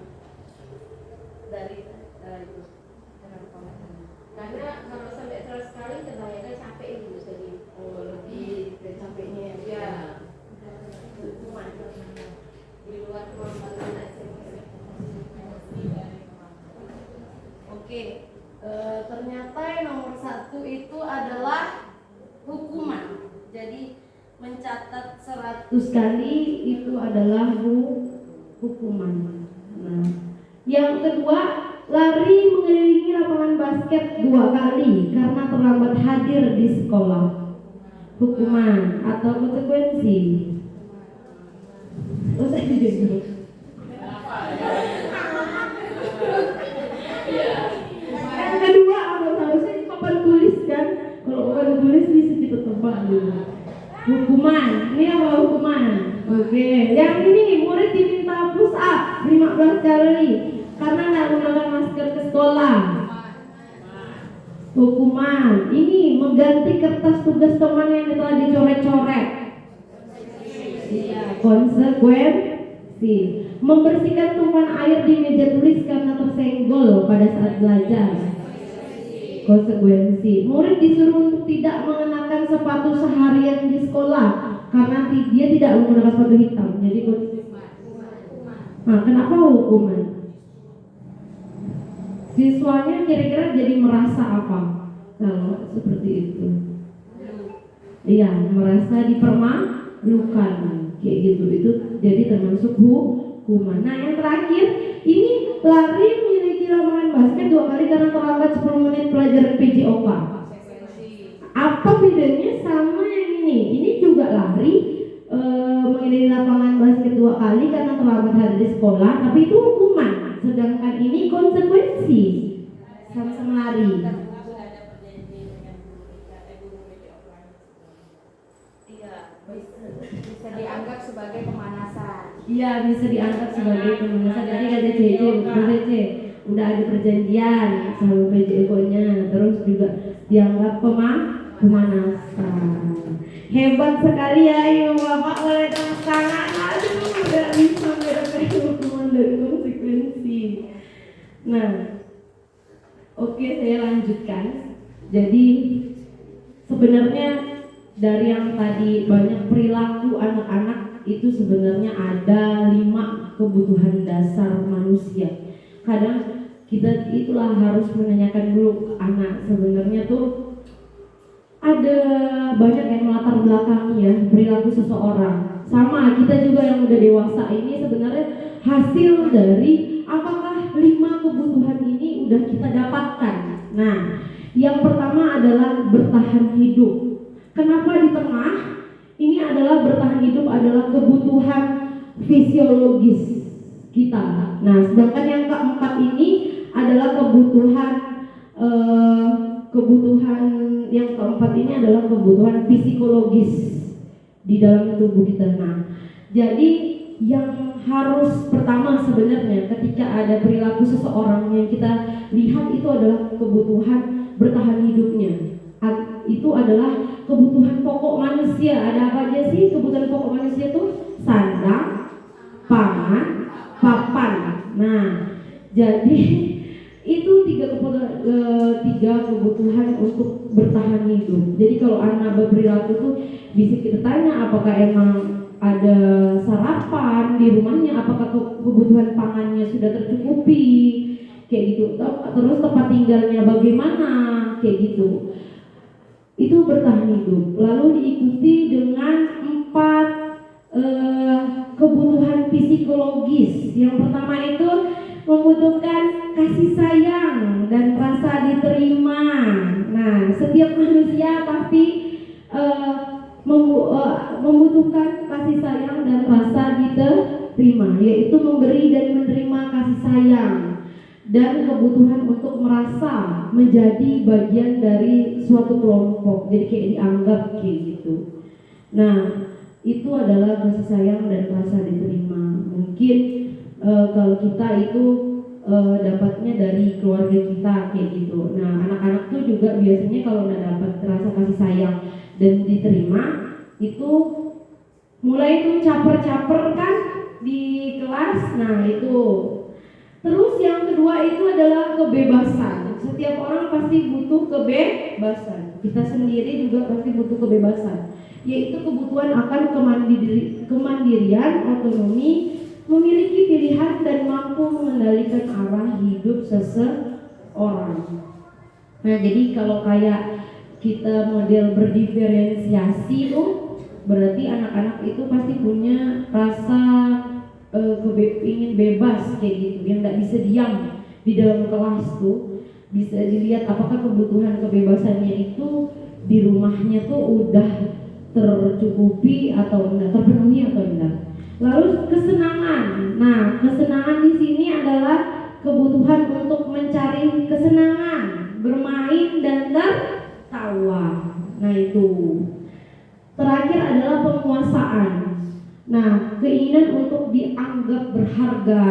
Dari itu. Karena kalau sampai 100 kali kebanyakan capek ibu jadi lebih dari capeknya ya. Hukuman Di luar kemampuan anak Oke, ternyata yang nomor 1 itu adalah hukuman. Jadi mencatat 100 kali itu adalah hukuman. Nah, yang kedua, lari mengelilingi lapangan basket 2 kali karena terlambat hadir di sekolah. Hukuman atau konsekuensi? Terus saya jujur. Yang kedua, harusnya di papan tulis kan? Kalau papan tulis bisa kita tebak dulu. Hukuman, ini apa hukuman? Oke, yang ini murid diminta push up 15 kali karena nggak menggunakan masker ke sekolah. Hukuman, ini mengganti kertas tugas teman yang telah dicoret-coret. Konsekuensi. konsekuensi. Membersihkan tumpahan air di meja tulis karena tersenggol pada saat belajar, konsekuensi. Murid disuruh untuk tidak mengenakan sepatu seharian di sekolah karena dia tidak menggunakan sepatu hitam. Jadi nah, kenapa hukuman? Siswanya kira-kira jadi merasa apa kalau seperti itu? Iya, merasa dipermalukan kayak gitu. Itu jadi termasuk hukuman. Nah, yang terakhir ini lari memiliki lapangan basket 2 kali karena terlambat 10 menit pelajaran PJOK. Apa bedanya sama yang ini? Ini juga lari mengenai lapangan basket 2 kali karena terlambat hari di sekolah, tapi itu hukuman. Sedangkan ini konsekuensi, sama-sama lari. Bisa dianggap sebagai pemanasan. Iya, bisa dianggap sebagai pemanasan. Jadi kata CC, udah ada perjanjian sama PJOK-nya, terus juga dianggap pemanasan. Hebat sekali ya Ibu Bapak, oleh tepuk tangan. Aduh, udah bisa bedakan hukuman dan konsekuensi. Nah, oke, saya lanjutkan. Jadi sebenarnya dari yang tadi banyak perilaku anak-anak itu sebenarnya ada 5 kebutuhan dasar manusia. Kadang kita itulah harus menanyakan dulu anak sebenarnya tuh ada banyak yang melatar belakangi ya perilaku seseorang. Sama kita juga yang udah dewasa ini sebenarnya hasil dari apakah 5 kebutuhan ini udah kita dapatkan. Nah, yang pertama adalah bertahan hidup. Kenapa di tengah? Ini adalah bertahan hidup adalah kebutuhan fisiologis kita. Nah, sedangkan yang keempat ini adalah kebutuhan yang keempat ini adalah kebutuhan psikologis di dalam tubuh kita. Nah, jadi yang harus pertama sebenarnya ketika ada perilaku seseorang yang kita lihat itu adalah kebutuhan bertahan hidupnya. Itu adalah kebutuhan pokok manusia. Ada apa aja sih kebutuhan pokok manusia itu? Sandang, pangan, papan. Nah, jadi itu 3 kebutuhan untuk bertahan hidup. Jadi kalau anak berperilaku tuh bisa kita tanya apakah emang ada sarapan di rumahnya, apakah kebutuhan pangannya sudah tercukupi, kayak gitu. Terus tempat tinggalnya bagaimana, kayak gitu. Itu bertahan hidup. Lalu diikuti dengan 4 kebutuhan psikologis. Yang pertama itu membutuhkan kasih sayang dan rasa diterima. Nah, setiap manusia pasti membutuhkan kasih sayang dan rasa diterima, yaitu memberi dan menerima kasih sayang dan kebutuhan untuk merasa menjadi bagian dari suatu kelompok, jadi kayak dianggap kayak gitu. Nah, itu adalah kasih sayang dan rasa diterima. Mungkin kalau kita itu dapatnya dari keluarga kita kayak gitu. Nah, anak-anak tuh juga biasanya kalau udah dapat rasa kasih sayang dan diterima itu mulai tuh caper-caper kan di kelas. Nah, itu. Terus yang kedua itu adalah kebebasan. Setiap orang pasti butuh kebebasan. Kita sendiri juga pasti butuh kebebasan, yaitu kebutuhan akan kemandirian, otonomi, memiliki pilihan dan mampu mengendalikan arah hidup seseorang. Nah, jadi kalau kayak kita model berdiferensiasi tuh berarti anak-anak itu pasti punya rasa ingin bebas kayak gitu, yang nggak bisa diam di dalam kelas tuh. Bisa dilihat apakah kebutuhan kebebasannya itu di rumahnya tuh udah tercukupi atau enggak, terpenuhi atau enggak. Lalu kesenangan. Nah, kesenangan di sini adalah kebutuhan untuk mencari kesenangan, bermain dan tertawa. Nah, itu. Terakhir adalah penguasaan. Nah, keinginan untuk dianggap berharga,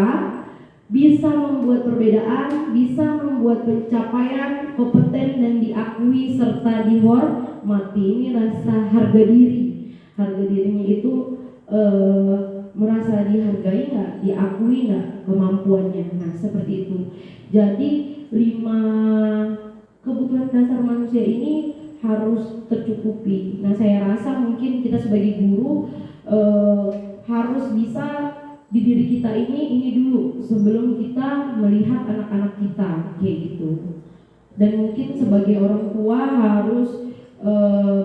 bisa membuat perbedaan, bisa membuat pencapaian, kompeten dan diakui serta dihormati. Ini rasa harga diri. Harga dirinya itu merasa dihargai nggak, diakui nggak kemampuannya. Nah seperti itu. Jadi 5 kebutuhan dasar manusia ini harus tercukupi. Nah saya rasa mungkin kita sebagai guru harus bisa di diri kita ini dulu sebelum kita melihat anak-anak kita kayak gitu. Dan mungkin sebagai orang tua harus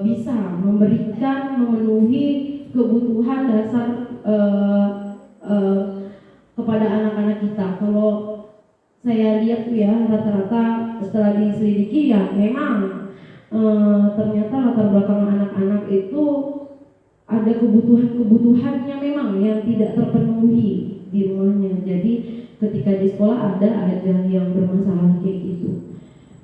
bisa memberikan, memenuhi kebutuhan dasar kepada anak-anak kita. Kalau saya lihat tuh ya rata-rata setelah diselidiki ya memang ternyata latar belakang anak-anak itu ada kebutuhan-kebutuhannya memang yang tidak terpenuhi di rumahnya. Jadi ketika di sekolah ada aja yang bermasalah kayak gitu.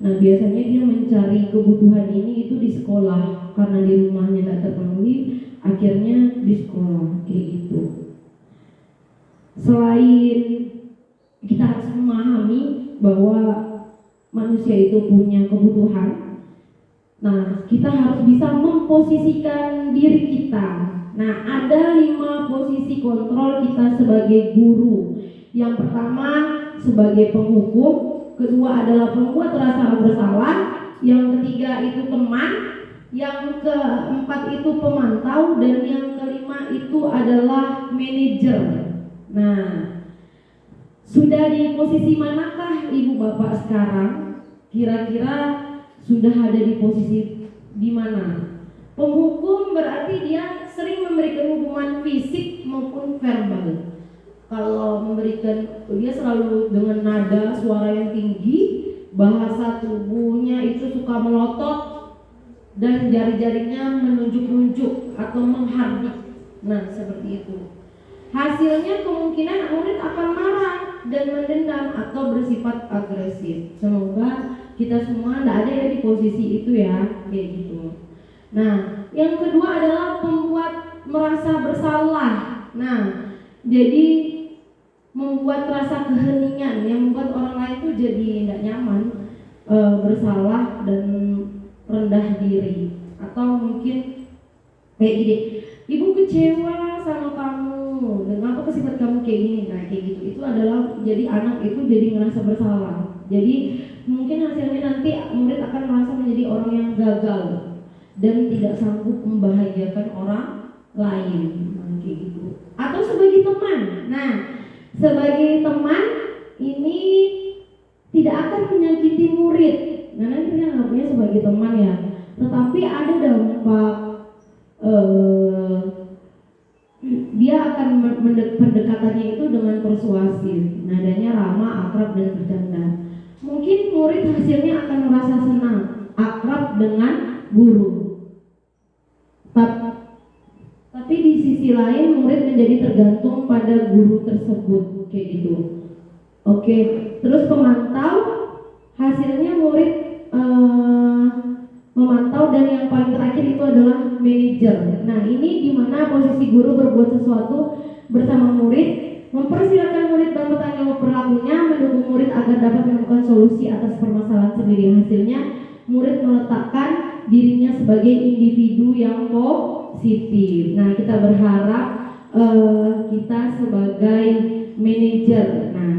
Nah biasanya dia mencari kebutuhan ini itu di sekolah karena di rumahnya tidak terpenuhi, akhirnya di sekolah kayak gitu. Selain kita harus memahami bahwa manusia itu punya kebutuhan, nah kita harus bisa memposisikan diri kita. Nah ada 5 posisi kontrol kita sebagai guru. Yang pertama sebagai penghukum, kedua adalah pembuat rasa bersalah, yang ketiga itu teman, yang keempat itu pemantau, dan yang kelima itu adalah manajer. Nah sudah di posisi manakah ibu bapak sekarang? Kira-kira sudah ada di posisi di mana? Penghukum berarti dia sering memberikan hukuman fisik maupun verbal. Kalau memberikan, dia selalu dengan nada suara yang tinggi, bahasa tubuhnya itu suka melotot dan jari-jarinya menunjuk-nunjuk atau menghardik. Nah seperti itu. Hasilnya kemungkinan murid akan marah dan mendendam atau bersifat agresif. Semoga kita semua tidak ada ya di posisi itu ya, kayak gitu. Nah, yang kedua adalah membuat merasa bersalah. Nah, jadi membuat rasa keheningan yang membuat orang lain tuh jadi tidak nyaman, bersalah dan rendah diri. Atau mungkin kayak gini, ibu kecewa sama kamu, dan apa sifat kamu kayak gini, nah kayak gitu. Itu adalah jadi anak itu jadi ngerasa bersalah. Jadi mungkin hasilnya nanti murid akan merasa menjadi orang yang gagal dan tidak sanggup membahagiakan orang lain, nah, kayak gitu. Atau sebagai teman, nah sebagai teman ini tidak akan menyakiti murid. Nah nanti kita anggapnya sebagai teman ya, tetapi ada dampak dia akan pendekatannya itu dengan persuasif, nadanya ramah, akrab dan bercanda. Mungkin murid hasilnya akan merasa senang, akrab dengan guru. Tapi di sisi lain murid menjadi tergantung pada guru tersebut, kayak gitu. Oke, terus pemantau, hasilnya murid memantau, dan yang paling terakhir itu adalah manajer. Nah ini dimana posisi guru berbuat sesuatu bersama murid, mempersilahkan murid dan bertanggung jawab perilakunya, mendukung murid agar dapat menemukan solusi atas permasalahan sendiri. Hasilnya murid meletakkan dirinya sebagai individu yang positif. Nah kita berharap kita sebagai manajer. Nah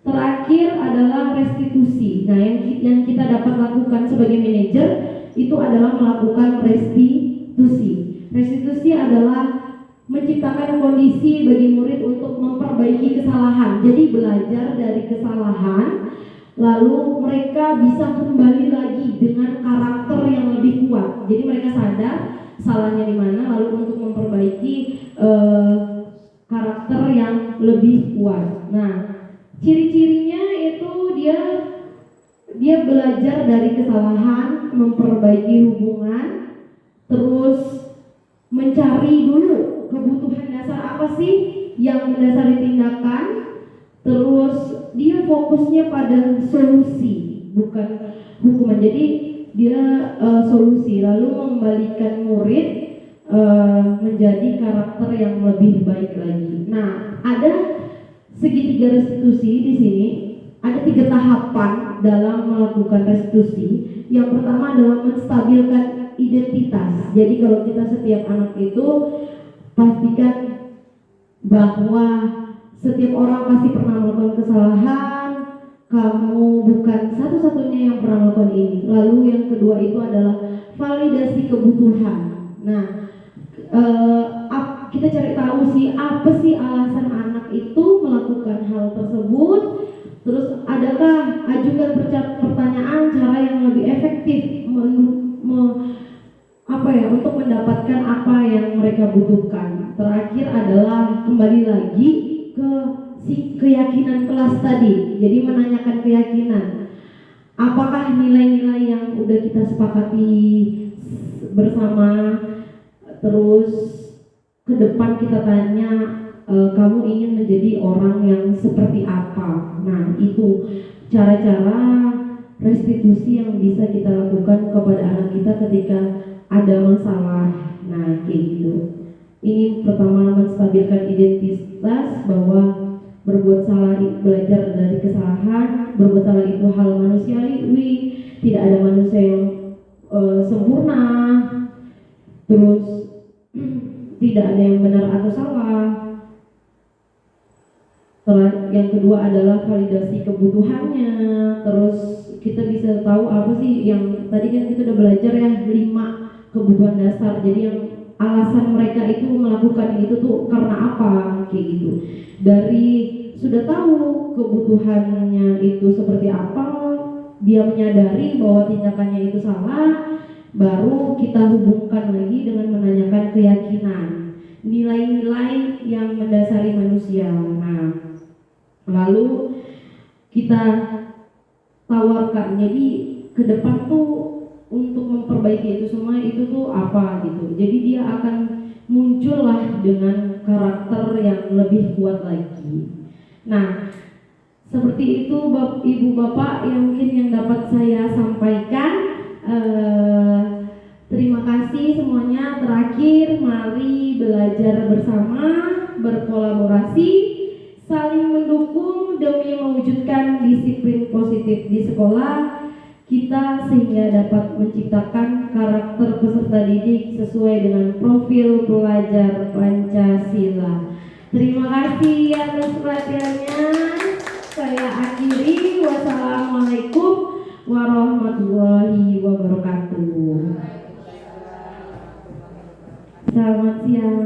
terakhir adalah restitusi. Nah yang kita dapat lakukan sebagai manajer itu adalah melakukan restitusi. Restitusi adalah menciptakan kondisi bagi murid untuk memperbaiki kesalahan. Jadi belajar dari kesalahan, lalu mereka bisa kembali lagi dengan karakter yang lebih kuat. Jadi mereka sadar salahnya di mana, lalu untuk memperbaiki karakter yang lebih kuat. Nah, ciri-cirinya itu dia belajar dari kesalahan, memperbaiki hubungan, terus mencari dulu kebutuhan dasar apa sih yang mendasari tindakan, terus dia fokusnya pada solusi bukan hukuman. Jadi dia solusi, lalu mengembalikan murid menjadi karakter yang lebih baik lagi. Nah ada segitiga restitusi di sini. Ada 3 tahapan dalam melakukan restitusi. Yang pertama adalah menstabilkan identitas. Jadi kalau kita setiap anak itu pastikan bahwa setiap orang pasti pernah melakukan kesalahan, kamu bukan satu-satunya yang pernah melakukan ini. Lalu yang kedua itu adalah validasi kebutuhan. Nah, kita cari tahu sih apa sih alasan anak itu melakukan hal tersebut. Terus adakah ajukan pertanyaan cara yang lebih efektif untuk mendapatkan apa yang mereka butuhkan. Terakhir adalah kembali lagi ke keyakinan kelas tadi. Jadi menanyakan keyakinan. Apakah nilai-nilai yang udah kita sepakati bersama, terus ke depan kita tanya kamu ingin menjadi orang yang seperti apa. Nah, itu cara-cara restitusi yang bisa kita lakukan kepada anak kita ketika ada masalah. Nah, kayak gitu. Ini pertama menstabilkan identitas bahwa berbuat salah, belajar dari kesalahan. Berbuat salah itu hal manusiawi, tidak ada manusia yang sempurna. Terus tidak ada yang benar atau salah. Yang kedua adalah validasi kebutuhannya. Terus kita bisa tahu apa sih yang tadi kan kita udah belajar ya, 5 kebutuhan dasar. Jadi yang alasan mereka itu melakukan itu tuh karena apa, kayak gitu. Dari sudah tahu kebutuhannya itu seperti apa, dia menyadari bahwa tindakannya itu salah, baru kita hubungkan lagi dengan menanyakan keyakinan, nilai-nilai yang mendasari manusia. Nah, lalu kita tawarkan. Jadi ke depan tuh untuk memperbaiki itu semua itu tuh apa gitu. Jadi dia akan muncullah dengan karakter yang lebih kuat lagi. Nah, seperti itu Ibu Bapak yang mungkin yang dapat saya sampaikan. Terima kasih semuanya. Terakhir, mari belajar bersama, berkolaborasi, saling mendukung demi mewujudkan disiplin positif di sekolah kita sehingga dapat menciptakan karakter peserta didik sesuai dengan profil pelajar Pancasila. Terima kasih atas perhatiannya. Saya akhiri. Wassalamualaikum warahmatullahi wabarakatuh. Selamat siang.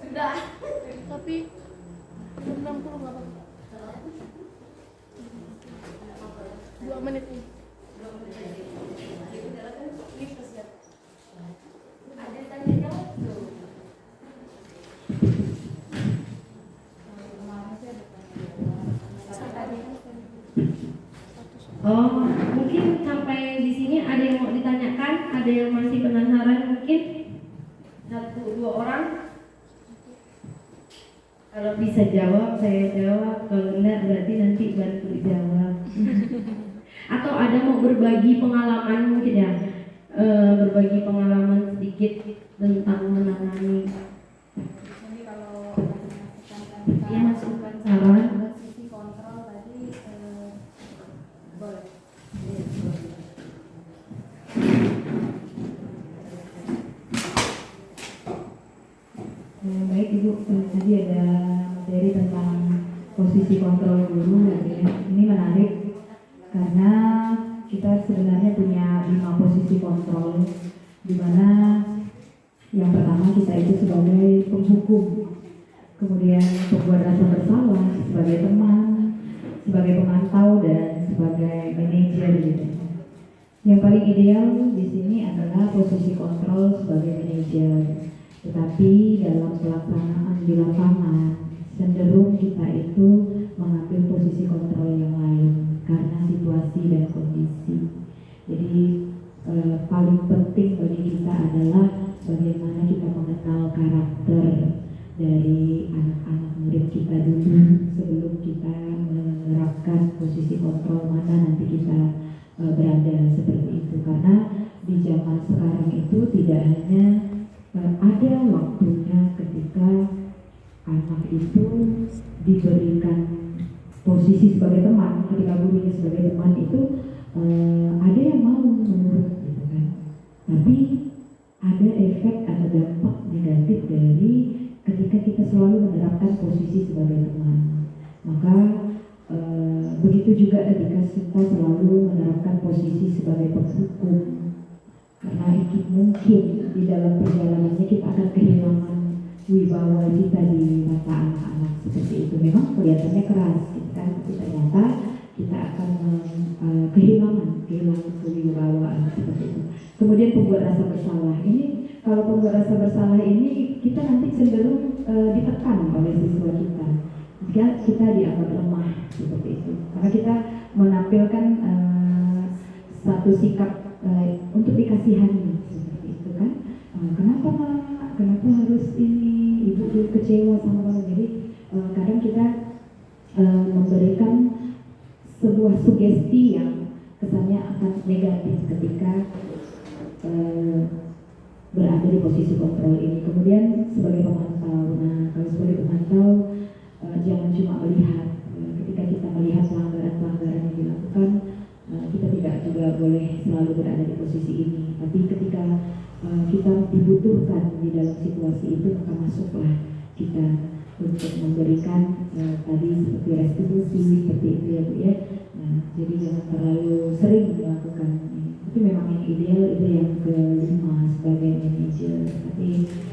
Sudah. Tapi 60 nggak apa-apa. 2 menit nih. Ada tanya jawab tuh. Oh, mungkin sampai di sini ada yang mau ditanyakan, ada yang masih penasaran mungkin 1-2 orang. Kalau bisa jawab, saya jawab. Kalau enggak, berarti nanti bantu dijawab. Atau ada mau berbagi pengalaman mungkin ya, berbagi pengalaman sedikit tentang menangani. Jadi kalau Ya, masukan saran. sisi kontrol tadi boleh. Baik Ibu, tadi ada materi tentang posisi kontrol guru. Ini menarik karena kita sebenarnya punya 5 posisi kontrol, di mana yang pertama kita itu sebagai penghukum, kemudian pembuat rasa bersalah sebagai teman, sebagai pemantau, dan sebagai manajer gitu. Yang paling ideal di sini adalah posisi kontrol sebagai manajer. Tetapi dalam pelaksanaan di lapangan cenderung kita itu mengambil posisi kontrol yang lain karena situasi dan kondisi. Jadi paling penting bagi kita adalah bagaimana kita mengenal karakter dari anak-anak murid kita dulu sebelum kita menerapkan posisi kontrol mana nanti kita berada seperti itu. Karena di zaman sekarang itu tidak hanya ada waktunya ketika anak itu diberikan posisi sebagai teman, ketika gurunya sebagai teman itu ada yang mau menurut gitu kan, tapi ada efek atau dampak negatif dari ketika kita selalu menerapkan posisi sebagai teman. Maka begitu juga ketika kita selalu menerapkan posisi sebagai penghukum, karena itu mungkin di dalam perjalanannya kita akan kehilangan wibawa kita di mata anak-anak seperti itu. Memang kelihatannya keras, kan? Tapi ternyata kita akan kehilangan kewibawaan seperti itu. Kemudian pembuat rasa bersalah ini, kalau pembuat rasa bersalah ini kita nanti cenderung ditekan oleh siswa kita. Jika kita dianggap lemah seperti itu, karena kita menampilkan satu sikap untuk dikasihani seperti itu kan. Kenapa Mak? Kenapa harus ini? Ibu kecewa sama kamu. Jadi kadang kita memberikan sebuah sugesti yang kesannya akan negatif ketika berada di posisi kontrol ini. Kemudian sebagai pemantau, kalau sebagai pemantau jangan cuma melihat. Ketika kita melihat pelanggaran-pelanggaran yang dilakukan, kita tidak juga boleh selalu berada di posisi ini. Tapi ketika kita dibutuhkan di dalam situasi itu, maka masuklah kita untuk memberikan tadi seperti restitusi seperti itu ya Bu ya. Jadi jangan terlalu sering melakukan ini. Tapi memang yang ideal itu yang kelima sebagai manajer. Tapi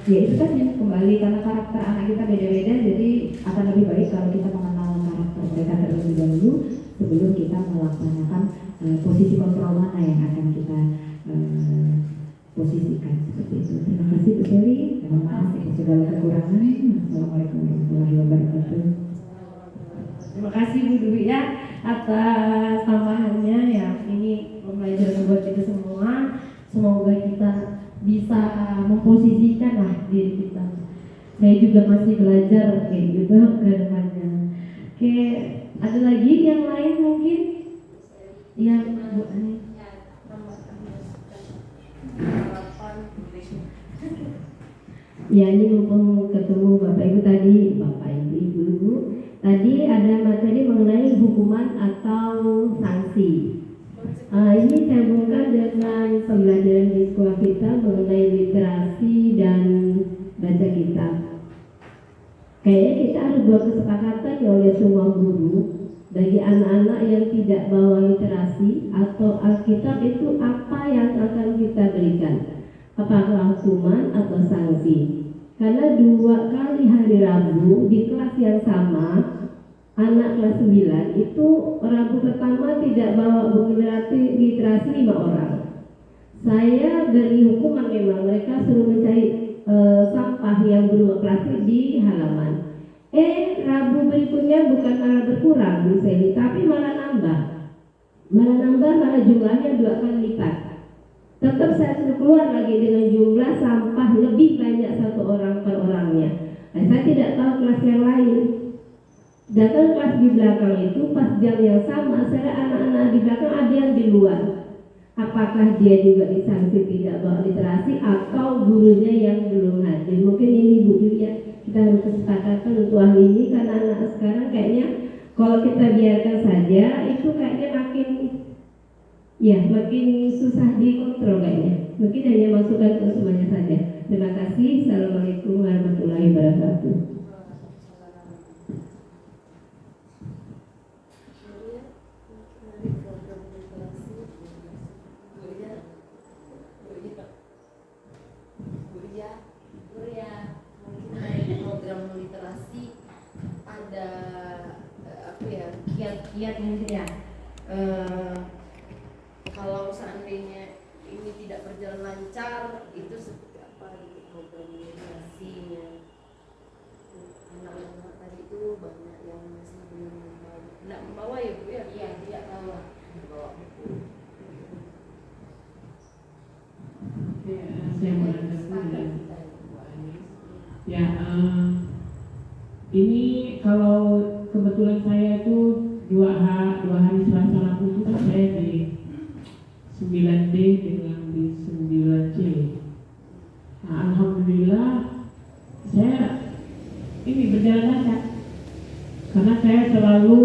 ya itu kan yang kembali karena karakter anak kita beda-beda, jadi akan lebih baik kalau kita mengenal karakter mereka terlebih dahulu sebelum kita melaksanakan posisi kontrol mana yang akan kita posisikan seperti itu. Terima kasih Bu Seli. Mohon maaf atas segala kekurangan. Assalamualaikum warahmatullahi wabarakatuh. Terima kasih Bu Dwi ya atas tambahannya ya. Ini pembelajaran buat kita semua. Semoga kita bisa memposisikan lah diri kita. Saya juga masih belajar kayak gitu ke depannya. Oke, ada lagi yang lain mungkin? Yang Bu Ani. Ya ini mumpung ketemu Bapak Ibu tadi, Bapak Ibu Ibu tadi ada materi mengenai hukuman atau sanksi. Ini saya hubungkan dengan pembelajaran di sekolah kita mengenai literasi dan baca kitab. Kayaknya kita harus buat kesepakatan ya oleh semua guru bagi anak-anak yang tidak bawa literasi atau Alkitab itu apa yang akan kita berikan. Apakah hukuman atau sanksi? Karena 2 kali hari Rabu di kelas yang sama, anak kelas 9 itu Rabu pertama tidak bawa buku literasi 5 orang. Saya beri hukuman memang, mereka suruh mencari sampah yang belum plastik di halaman. Rabu berikutnya bukan malah berkurang Bu Seli, tapi malah nambah. Malah jumlahnya 2 kali lipat. Tetap saya suruh keluar lagi dengan jumlah sampah lebih banyak 1 orang per orangnya. Nah, saya tidak tahu kelas yang lain. Datang kelas di belakang itu pas jam yang sama, saya anak-anak di belakang ada yang di luar. Apakah dia juga disanksi tidak bawa literasi atau gurunya yang belum hadir? Mungkin ini Bu ya, kita harus kesepakatan untuk hal ini karena anak sekarang kayaknya kalau kita biarkan saja itu kayaknya makin susah dikontrol kayaknya. Mungkin hanya masukan untuk semuanya saja. Terima kasih. Assalamualaikum warahmatullahi wabarakatuh. Program literasi ada kiat-kiat mungkin ya. Kalau seandainya ini tidak berjalan lancar, itu seperti apa gitu program literasinya? Anak-anak tadi itu banyak yang masih belum membawa ya Bu ya? Iya, tidak bawa buku. Ya, saya mau lanjutkan ya. Ini kalau kebetulan saya itu 2 hari Selasa Rabu itu kan saya di 9D dengan di 9C. Nah, alhamdulillah saya ini berjalan lancar karena saya selalu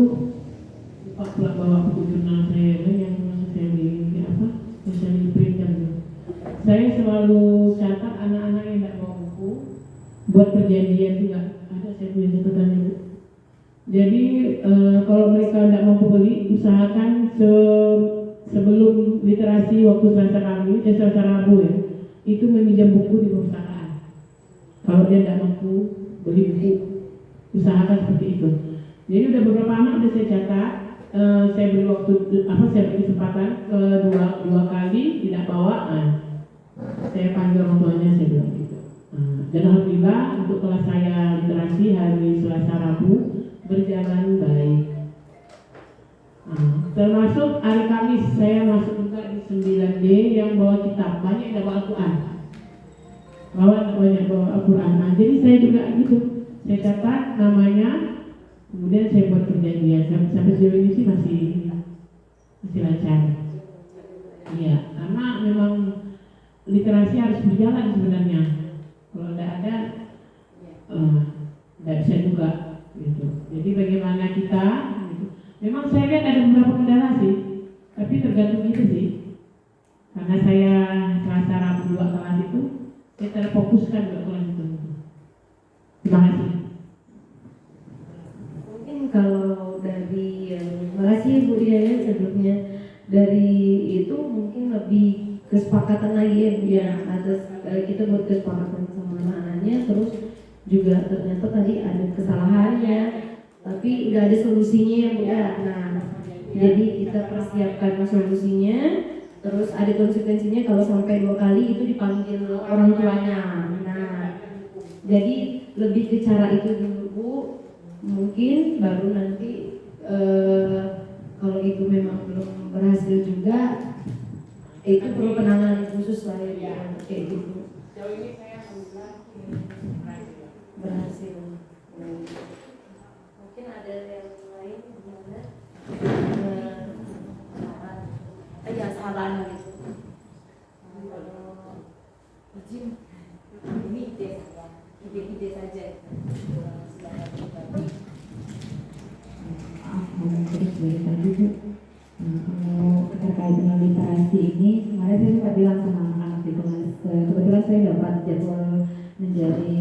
bawa buku jurnal saya yang saya di printer. saya selalu catat anak-anak yang tidak bawa buku, buat perjanjian juga. Ada saya punya catatan dulu. Jadi kalau mereka tidak mampu beli, usahakan sebelum literasi waktu Selasa Rabu ya, itu meminjam buku di perpustakaan. Kalau dia tidak mampu beli buku, usahakan seperti itu. Jadi udah beberapa anak udah saya catat. Saya beri waktu saya beri kesempatan dua kali tidak bawa. Saya panggil orang tuanya, saya bilang gitu. Dan alhamdulillah untuk kelas saya literasi hari Selasa Rabu berjalan baik. Termasuk hari Kamis saya masuk juga di 9D yang bawa kitab, banyak yang bawa Al-Quran. Banyak bawa Al-Quran. Jadi saya juga gitu, saya catat namanya, kemudian saya buat perjanjian. Sampai sejauh ini sih masih lancar. Iya, karena memang literasi harus berjalan sebenarnya. Kalau tidak ada, tidak bisa juga. Gitu. Jadi bagaimana kita? Gitu. Memang saya lihat ada beberapa kendala sih, tapi tergantung kita sih. Karena saya Selasa Rabu 2 kelas itu, saya terfokuskan 2 kelas itu. Terima kasih. Mungkin kalau dari makasih Bu Diana sebelumnya, dari itu mungkin lebih kesepakatan lagi ya Bu ya, atas kita buat kesepakatan sama anak-anaknya, terus juga ternyata tadi ada kesalahannya tapi nggak ada solusinya ya Bu ya. Nah jadi kita persiapkan solusinya, terus ada konsekuensinya kalau sampai 2 kali itu dipanggil orang tuanya. Nah jadi lebih ke cara itu dulu Bu, mungkin baru nanti kalau itu memang belum berhasil juga itu perlu penanganan khusus lah ya kayak gitu. Jauh ini saya Berhasil. Mungkin ada yang lain gimana? Ya saran gitu. Izin ini ide saja. Terus dari tadi Bu, kalau terkait dengan literasi ini, kemarin saya sempat bilang sama anak-anak di kelas, kebetulan saya dapat jadwal menjadi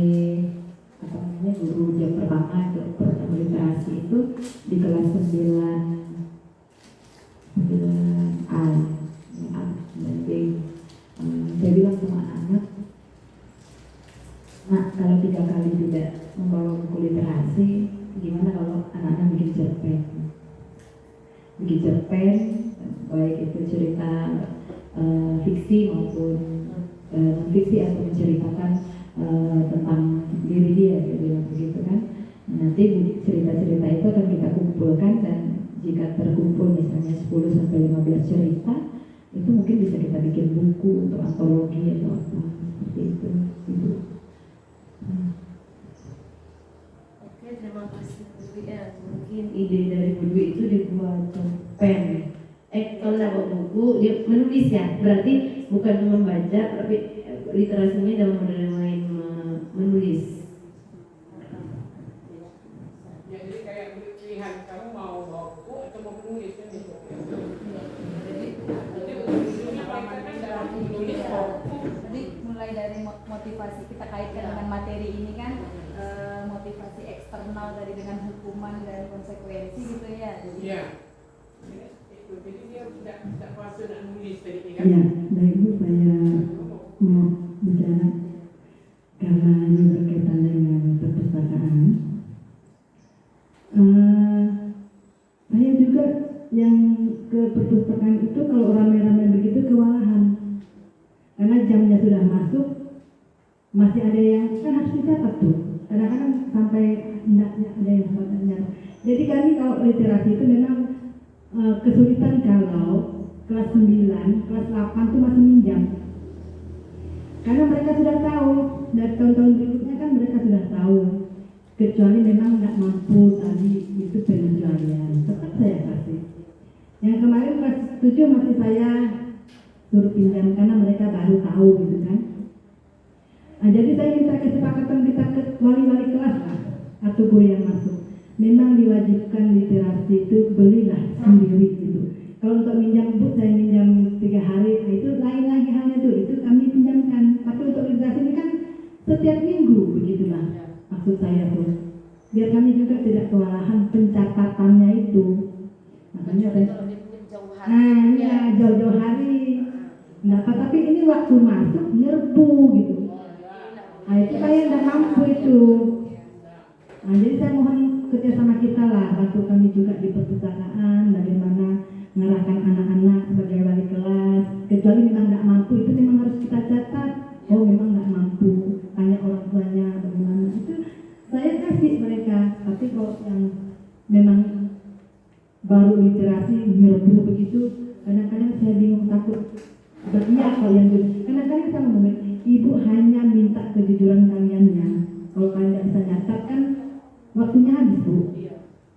guru jam pertama untuk literasi itu di kelas 9A. Jadi saya bilang sama anak-anak, nah kalau 3 kali tidak membawa buku literasi, gimana kalau anak-anak bikin cerpen, baik itu cerita fiksi maupun non-fiksi atau menceritakan tentang diri dia, dia bilang begitu kan. Nanti cerita-cerita itu akan kita kumpulkan, dan jika terkumpul misalnya 10 sampai 15 cerita, itu mungkin bisa kita bikin buku untuk antologi atau apa seperti itu. Oke, terima kasih Bu Dwi ya. Mungkin ide dari Bu Dwi itu dibuat cerpen. Kalau tidak bawa buku, dia menulis ya. Berarti bukan membaca, tapi literasinya dalam model yang lain, menulis. Jadi kayak pilihan kamu mau bawa buku atau mau menulis kan gitu. Jadi ujungnya mereka kan dalam menulis buku. Jadi mulai dari motivasi kita kaitkan dengan materi ini kan, motivasi eksternal dari dengan hukuman dan konsekuensi gitu ya. Jadi Iya. Jadi dia tidak fase nak nulis tadi kan. Ya, baik Bu, saya mau bicara karena ini berkaitan dengan perpustakaan. Saya juga yang ke perpustakaan itu kalau rame-rame begitu kewalahan, karena jamnya sudah masuk, masih ada yang kan harus dicatat tuh. Kadang-kadang sampai hendaknya ada yang sempat nyatat. Jadi kami kalau literasi itu memang kesulitan kalau kelas 9, kelas 8 itu masih minjam. Karena mereka sudah tahu, dari tahun-tahun berikutnya kan mereka sudah tahu. Kecuali memang nggak mampu tadi itu pengecualian, tetap saya kasih. Yang kemarin kelas 7 masih saya suruh pinjam karena mereka baru tahu gitu kan. Nah, jadi saya minta kesepakatan kita ke wali-wali kelas lah, atau guru yang masuk. Memang diwajibkan literasi itu belilah sendiri gitu. Kalau untuk minjam buku saya minjam 3 hari, nah itu lain lagi halnya tuh, itu kami setiap minggu begitulah maksud saya tuh, biar kami juga tidak kewalahan pencatatannya itu. Makanya Kecuali kalau dia punya jauh hari. ya jauh-jauh hari. Nah, tapi ini waktu masuk nyerbu gitu. Nah, itu kayak nggak mampu itu. Nah, jadi saya mohon kerjasama kita lah, bantu kami juga di perpustakaan, bagaimana mengarahkan anak-anak sebagai wali kelas. Kecuali memang nggak mampu, itu memang harus kita catat. Oh, memang nggak mampu, tanya orang tuanya bagaimana. Itu saya kasih mereka. Tapi kalau yang memang baru literasi nyerbu begitu, kadang-kadang saya bingung, takut. Iya kalian dulu. Kadang-kadang saya ngomong, ibu hanya minta kejujuran kaliannya. Kalau kalian nggak bisa nyatat kan waktunya habis bu.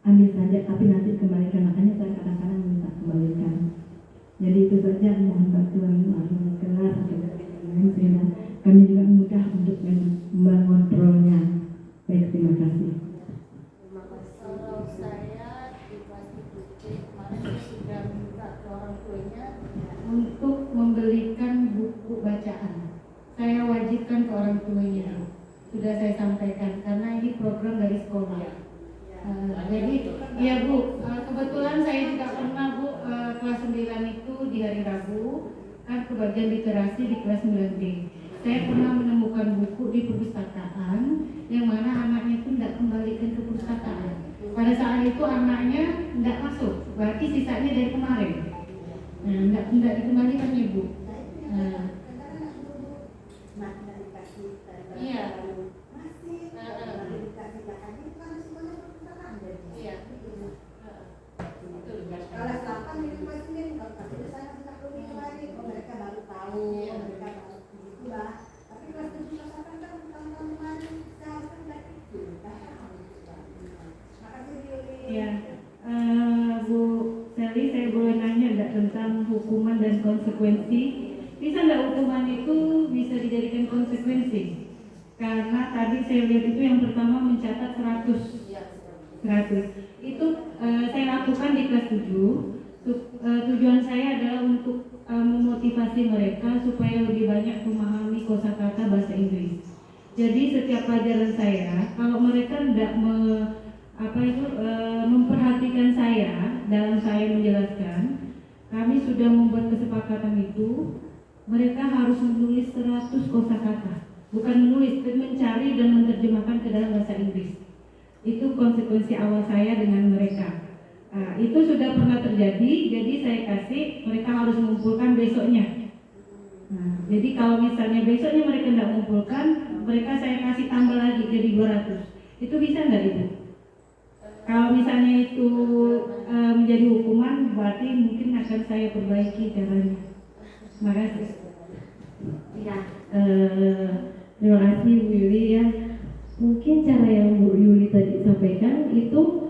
Ambil saja, tapi nanti kembalikan. Makanya saya kadang-kadang minta kembalikan. Jadi itu saja, mohon bantuan ahli kelas atau lain sehingga kami juga mudah untuk mengontrolnya. Baik, terima kasih. Kalau saya di kelas 7C kemarin saya sudah minta ke orang tuanya untuk membelikan buku bacaan. Saya wajibkan ke orang tuanya. Sudah saya sampaikan karena ini program dari sekolah. Jadi ya Bu, kebetulan saya juga pernah Bu kelas 9 itu di hari Rabu kan kebagian literasi di kelas 9D. Saya pernah menemukan buku di perpustakaan yang mana anaknya itu tidak kembalikan ke perpustakaan. Pada saat itu anaknya tidak masuk, berarti sisanya dari kemarin. Nah, tidak dikembalikan Ibu. Iya. Kelas 8 itu pasti tapi saya tidak perlu lagi, mereka baru tahu, mereka baru itulah. Tapi kelas 7 kelas 8 kan tahun-tahun kemarin seharusnya tidak itu. Makasih Yuli. Ya, Bu Sally, saya boleh nanya enggak tentang hukuman dan konsekuensi? Bisa enggak hukuman itu bisa dijadikan konsekuensi? Karena tadi saya lihat itu yang pertama mencatat 100. Itu saya lakukan di kelas 7. Tujuan saya adalah untuk memotivasi mereka supaya lebih banyak memahami kosakata bahasa Inggris. Jadi setiap pelajaran saya, kalau mereka tidak memperhatikan saya dalam saya menjelaskan, kami sudah membuat kesepakatan itu, mereka harus menulis 100 kosakata. Bukan menulis, tapi mencari dan menerjemahkan ke dalam bahasa Inggris. Itu konsekuensi awal saya dengan mereka. Itu sudah pernah terjadi, jadi saya kasih mereka harus mengumpulkan besoknya. Jadi kalau misalnya besoknya mereka tidak mengumpulkan, mereka saya kasih tambah lagi jadi 200. Itu bisa nggak Ibu? Kalau misalnya itu menjadi hukuman, berarti mungkin akan saya perbaiki caranya. Terima kasih. Ya, terima kasih Bu Yuli ya. Mungkin cara yang Bu Yuli tadi sampaikan itu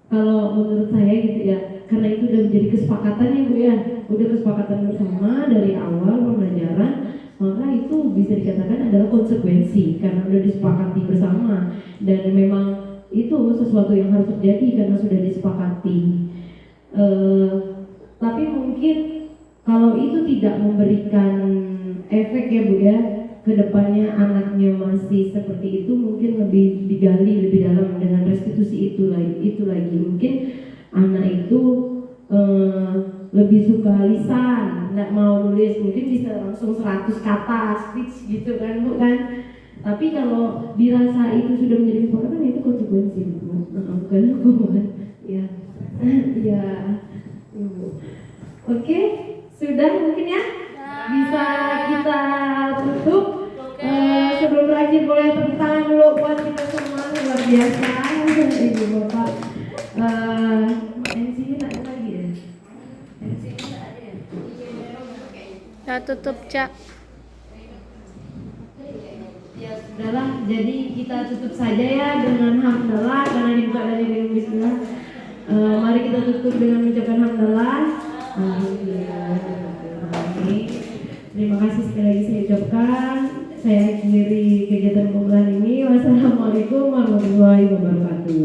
kalau menurut saya gitu ya, karena itu udah menjadi kesepakatan ya Bu ya, udah kesepakatan bersama dari awal pembelajaran, maka itu bisa dikatakan adalah konsekuensi karena udah disepakati bersama dan memang itu sesuatu yang harus terjadi karena sudah disepakati. Tapi mungkin kalau itu tidak memberikan efek ya Bu ya, kedepannya anaknya masih seperti itu, mungkin lebih digali lebih dalam dengan restitusi itu lagi. Mungkin anak itu lebih suka lisan, nggak mau nulis, mungkin bisa langsung 100 kata speech gitu kan Bu kan. Tapi kalau dirasa itu sudah menjadi kesepakatan, itu konsekuensi Bu, bukan hukuman. Ya, ya, Ibu. Oke, sudah mungkin ya. Bisa kita tutup. Sebelum berakhir boleh tepuk tangan dulu buat kita semua, luar biasa Ibu Bapak. MC nya tak ada lagi ya? MC nya tak ada ya? Ya tutup Cak. Ya sudahlah, jadi kita tutup saja ya dengan hamdalah karena dibuka dari bismillah. Mari kita tutup dengan mengucapkan hamdalah. Terima kasih sekali lagi saya ucapkan. Saya akhiri kegiatan pembukaan ini. Wassalamualaikum warahmatullahi wabarakatuh.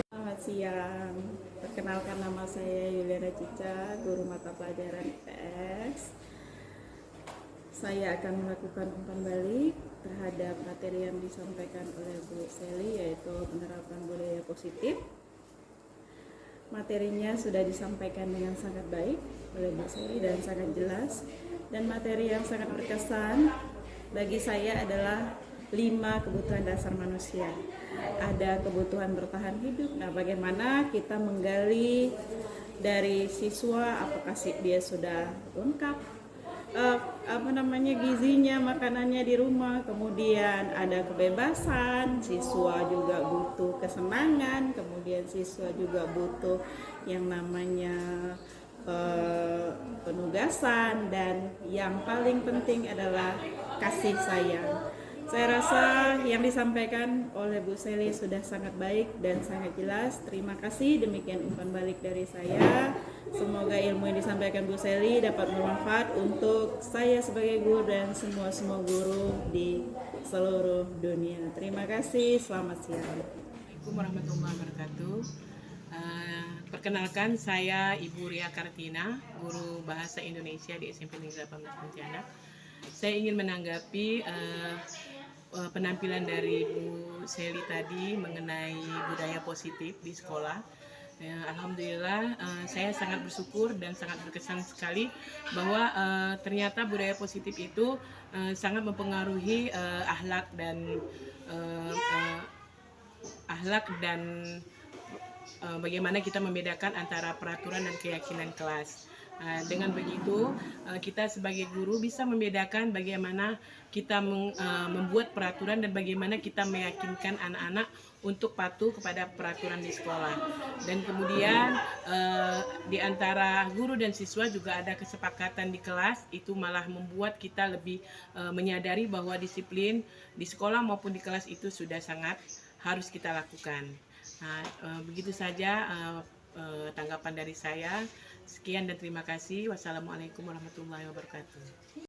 Selamat siang. Perkenalkan nama saya Yuliana Cica, guru mata pelajaran IPS. saya akan melakukan umpan balik terhadap materi yang disampaikan oleh Bu Seli, yaitu penerapan budaya positif. Materinya sudah disampaikan dengan sangat baik oleh Bu Seli dan sangat jelas. Dan materi yang sangat berkesan bagi saya adalah 5 kebutuhan dasar manusia. Ada kebutuhan bertahan hidup. Nah, bagaimana kita menggali dari siswa apakah dia sudah lengkap gizinya, makanannya di rumah, kemudian ada kebebasan, siswa juga butuh kesenangan, kemudian siswa juga butuh yang namanya penugasan, dan yang paling penting adalah kasih sayang. Saya rasa yang disampaikan oleh Bu Seli sudah sangat baik dan sangat jelas. Terima kasih, demikian umpan balik dari saya. Semoga ilmu yang disampaikan Bu Seli dapat bermanfaat untuk saya sebagai guru dan semua guru di seluruh dunia. Terima kasih, selamat siang. Assalamualaikum warahmatullahi wabarakatuh. Perkenalkan, saya Ibu Ria Kartina, guru Bahasa Indonesia di SMP Negeri 18 Pontianak. Saya ingin menanggapi penampilan dari Bu Seli tadi mengenai budaya positif di sekolah. Alhamdulillah, saya sangat bersyukur dan sangat berkesan sekali bahwa ternyata budaya positif itu sangat mempengaruhi akhlak dan bagaimana kita membedakan antara peraturan dan keyakinan kelas. Dengan begitu, kita sebagai guru bisa membedakan bagaimana kita membuat peraturan dan bagaimana kita meyakinkan anak-anak untuk patuh kepada peraturan di sekolah. Dan kemudian di antara guru dan siswa juga ada kesepakatan di kelas, itu malah membuat kita lebih menyadari bahwa disiplin di sekolah maupun di kelas itu sudah sangat harus kita lakukan. Begitu saja tanggapan dari saya. Sekian dan terima kasih. Wassalamualaikum warahmatullahi wabarakatuh.